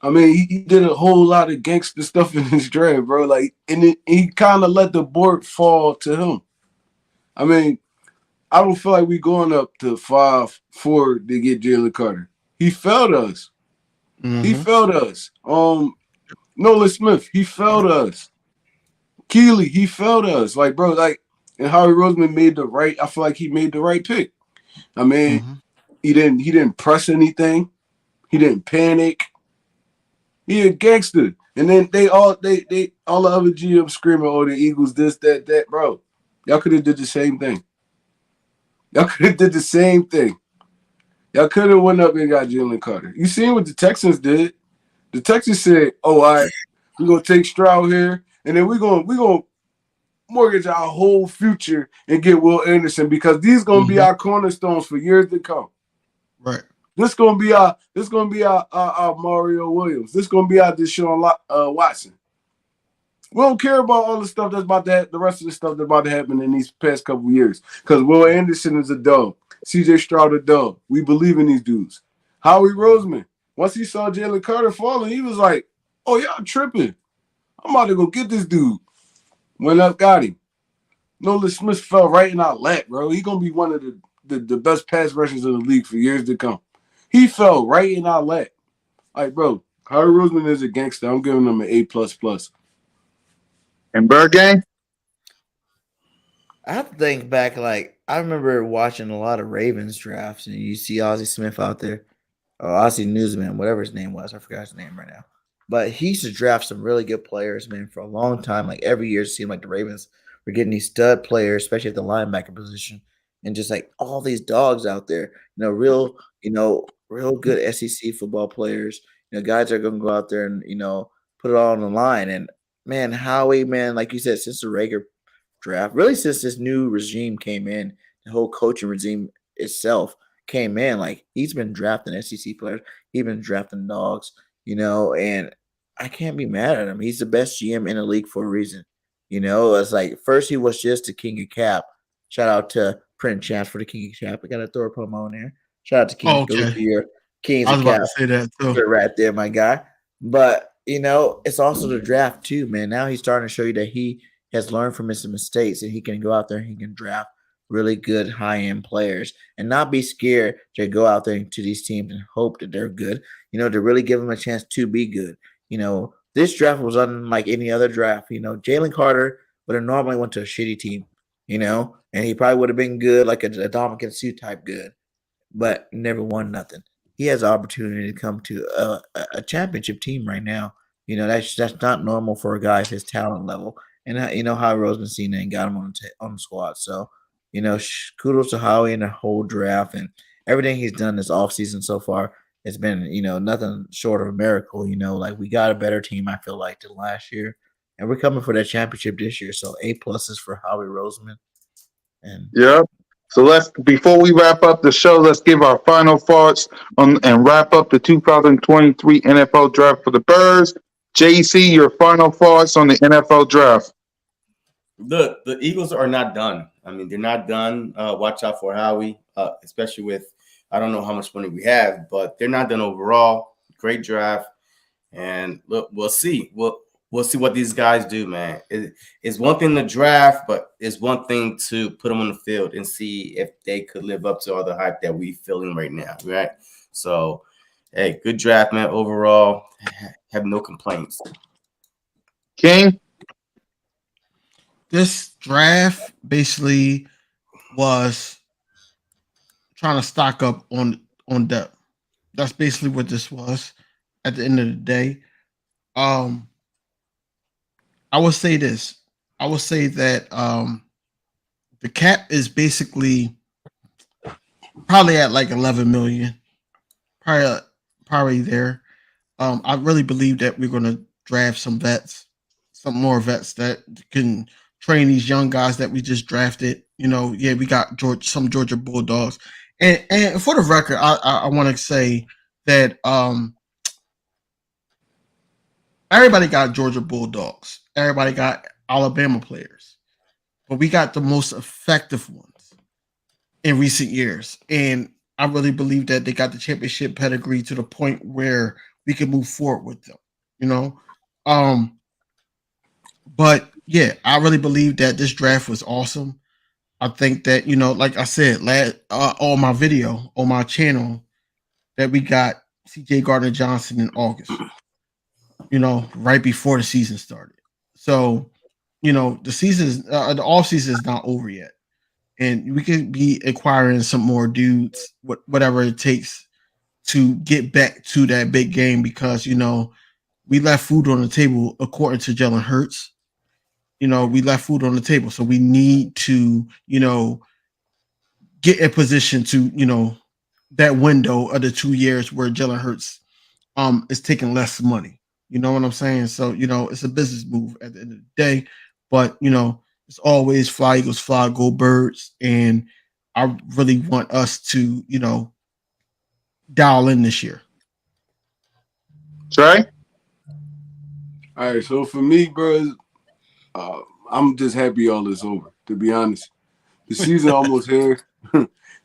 I mean, he did a whole lot of gangster stuff in his draft, bro. Like, and he kind of let the board fall to him. I mean, I don't feel like we going up to 5-4 to get Jalen Carter. He failed us. He failed us. Nolan Smith, he failed us. Keely, he failed us. Like, bro, like, and Howie Roseman made the right. I feel like he made the right pick. I mean, he didn't press anything. He didn't panic. He a gangster. And then they all the other GMs screaming, "Oh, the Eagles, this, that, bro." Y'all could have did the same thing. Y'all could have did the same thing. Y'all could have went up and got Jalen Carter. You seen what the Texans did? The Texans said, "Oh, all right, we're gonna take Stroud here, and then we're gonna mortgage our whole future and get Will Anderson because these gonna be our cornerstones for years to come." Right. This gonna be our Mario Williams. This gonna be our Deshaun Watson. We don't care about all the stuff that's about to happen, the rest of the stuff that's about to happen in these past couple of years. Because Will Anderson is a dub. CJ Stroud a dub. We believe in these dudes. Howie Roseman, once he saw Jalen Carter falling, he was like, "Oh, y'all tripping. I'm about to go get this dude." Went up, got him. Nolan Smith fell right in our lap, bro. He gonna be one of the best pass rushers in the league for years to come. He fell right in our lap. Like, bro, Howie Roseman is a gangster. I'm giving him an A++. And Bird Gang? I have to think back. Like I remember watching a lot of Ravens drafts, and you see Ozzie Smith out there, or Ozzie Newsman, whatever his name was. I forgot his name right now. But he used to draft some really good players, man, for a long time. Like every year, it seemed like the Ravens were getting these stud players, especially at the linebacker position, and just like all these dogs out there, real good SEC football players. Guys are going to go out there and put it all on the line. And man, Howie, man, like you said, since the Rager draft, really since this new regime came in, the whole coaching regime itself came in, like he's been drafting SEC players, he's been drafting dogs, and I can't be mad at him. He's the best GM in the league for a reason. It's like first he was just the king of cap. Shout out to Print Champs for the king of cap. I gotta throw a promo in there. Shout out to King Okay. for your Kings I was of about Cap. to say that too. Right there, my guy. But it's also the draft too, man. Now he's starting to show you that he has learned from his mistakes and he can go out there and he can draft really good high-end players and not be scared to go out there to these teams and hope that they're good, to really give them a chance to be good. This draft was unlike any other draft. Jalen Carter would have normally went to a shitty team, and he probably would have been good, like a Dominican Sue type good, but never won nothing. He has an opportunity to come to a championship team right now. That's not normal for a guy of his talent level. And Howie Roseman seen it and got him on the squad. So kudos to Howie and the whole draft and everything he's done this offseason so far. It's been nothing short of a miracle. Like we got a better team, I feel like, than last year, and we're coming for that championship this year. So A+s for Howie Roseman. And Yep. So before we wrap up the show, let's give our final thoughts on and wrap up the 2023 NFL draft for the Birds. JC, your final thoughts on the NFL draft. The Eagles are not done. I mean, they're not done. Watch out for Howie, especially with I don't know how much money we have, but they're not done overall. Great draft, and look, we'll see. We'll see what these guys do, man. It's one thing to draft, but it's one thing to put them on the field and see if they could live up to all the hype that we feeling right now, right? So, hey, good draft, man. Overall, have no complaints. King? This draft basically was trying to stock up on depth. That's basically what this was at the end of the day. I will say this. I will say that the cap is basically probably at like 11 million. Probably there. I really believe that we're going to draft some more vets that can train these young guys that we just drafted. Yeah, we got some Georgia Bulldogs, and for the record, I want to say that everybody got Georgia Bulldogs, everybody got Alabama players, but we got the most effective ones in recent years, and I really believe that they got the championship pedigree to the point where we can move forward with them. You know, um, but yeah, I really believe that this draft was awesome. I think that like I said, on my video on my channel, that we got C.J. Gardner Johnson in August. Right before the season started. So, the off season is not over yet, and we could be acquiring some more dudes, whatever it takes to get back to that big game because we left food on the table according to Jalen Hurts. We left food on the table, so we need to get in position to that window of the 2 years where Jalen Hurts is taking less money. You know what I'm saying? So it's a business move at the end of the day, but it's always fly Eagles fly, go Birds, and I really want us to dial in this year. Trey? All right, so for me, bro, I'm just happy all is over, to be honest. The season almost here.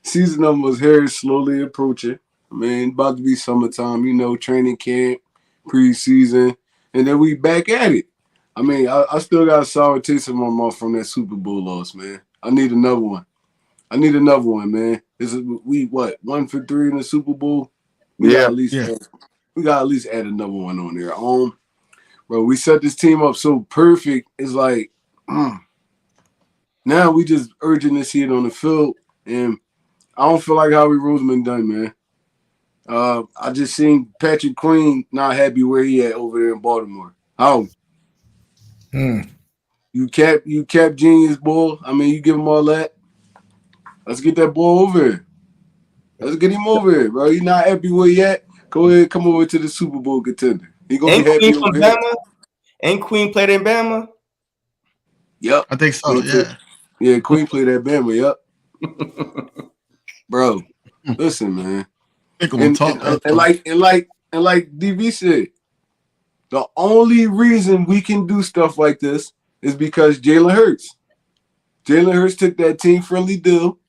Season almost here, slowly approaching. I mean, about to be summertime, training camp, preseason, and then we back at it. I mean, I still got a sour taste in my mouth from that Super Bowl loss, man. I need another one. Man. We 1 for 3 in the Super Bowl? We got at least add another one on there. Bro, we set this team up so perfect. It's like now we just urging to see it on the field, and I don't feel like Howie Roseman done, man. I just seen Patrick Queen not happy where he at over there in Baltimore. How? You cap genius, boy. I mean, you give him all that. Let's get that boy over here. Let's get him over here, bro. He not happy where he at. Go ahead, come over to the Super Bowl contender. He gonna be happy over here. Ain't Queen played in Bama? Yep. I think so, yeah. Yeah, Queen played at Bama, yep. Bro, listen, man. And like DB said, the only reason we can do stuff like this is because Jalen Hurts. Jalen Hurts took that team-friendly deal.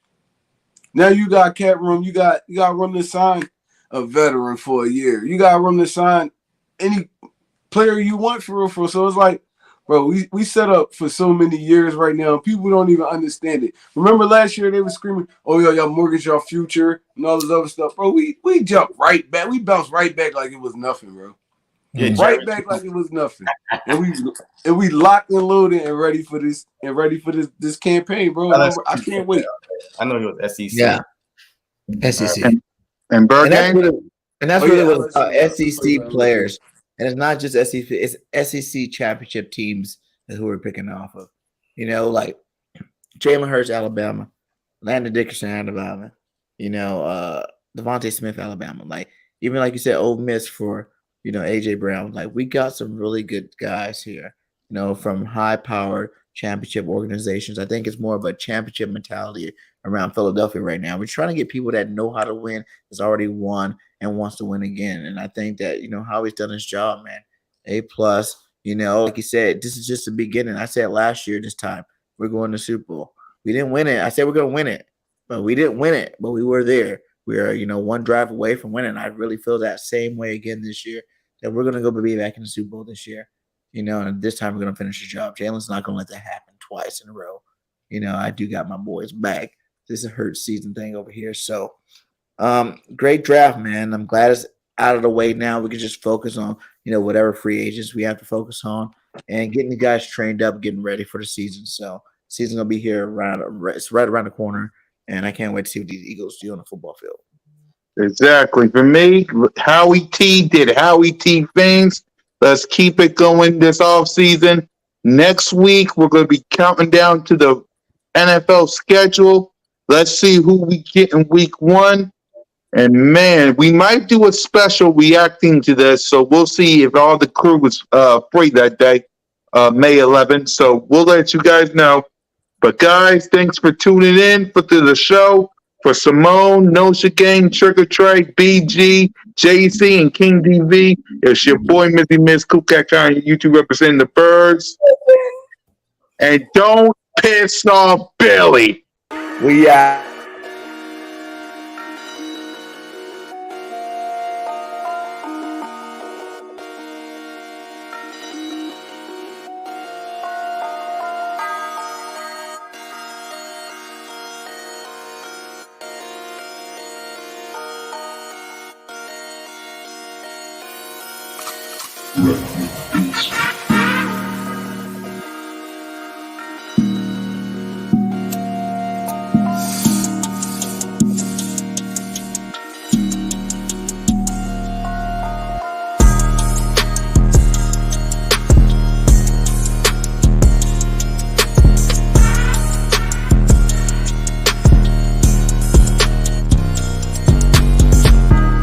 Now you got cap room. You got room to sign a veteran for a year. You got room to sign any player you want for real. So it's like, bro, we set up for so many years right now. People don't even understand it. Remember last year they were screaming, "Oh, y'all mortgage your future" and all this other stuff, bro. We jumped right back. We bounced right back like it was nothing, bro. Yeah, right back like it was nothing. And we locked and loaded and ready for this campaign, bro. I can't wait. I know he was SEC. Yeah, SEC. And Burgang? And that's really what SEC players. And it's not just SEC, it's SEC championship teams who we're picking off of. Like Jalen Hurts, Alabama, Landon Dickerson, Alabama, Devontae Smith, Alabama. Like, even like you said, Ole Miss for, AJ Brown. Like, we got some really good guys here, from high-powered championship organizations. I think it's more of a championship mentality around Philadelphia right now. We're trying to get people that know how to win, has already won, and wants to win again. And I think that, Howie's done his job, man. A+, like you said, this is just the beginning. I said last year this time, we're going to Super Bowl. We didn't win it. I said we're going to win it, but we didn't win it, but we were there. We are, one drive away from winning. I really feel that same way again this year, that we're going to go be back in the Super Bowl this year. And this time we're going to finish the job. Jalen's not going to let that happen twice in a row. I do got my boys back. This is a hurt season thing over here. So, great draft, man. I'm glad it's out of the way now. We can just focus on, whatever free agents we have to focus on and getting the guys trained up, getting ready for the season. So, season's going to be here it's right around the corner, and I can't wait to see what these Eagles do on the football field. Exactly. For me, Howie T did Howie T things. Let's keep it going this off season. Next week, we're going to be counting down to the NFL schedule. Let's see who we get in week 1. And man, we might do a special reacting to this. So we'll see if all the crew was free that day, May 11th. So we'll let you guys know. But guys, thanks for tuning in for the show. For Simone, Nosha Gang, Trigger Trey, BG, JC, and King DV, it's your boy Mizzy Miz Kukak on YouTube representing the birds. And don't piss off Billy. We Yeah.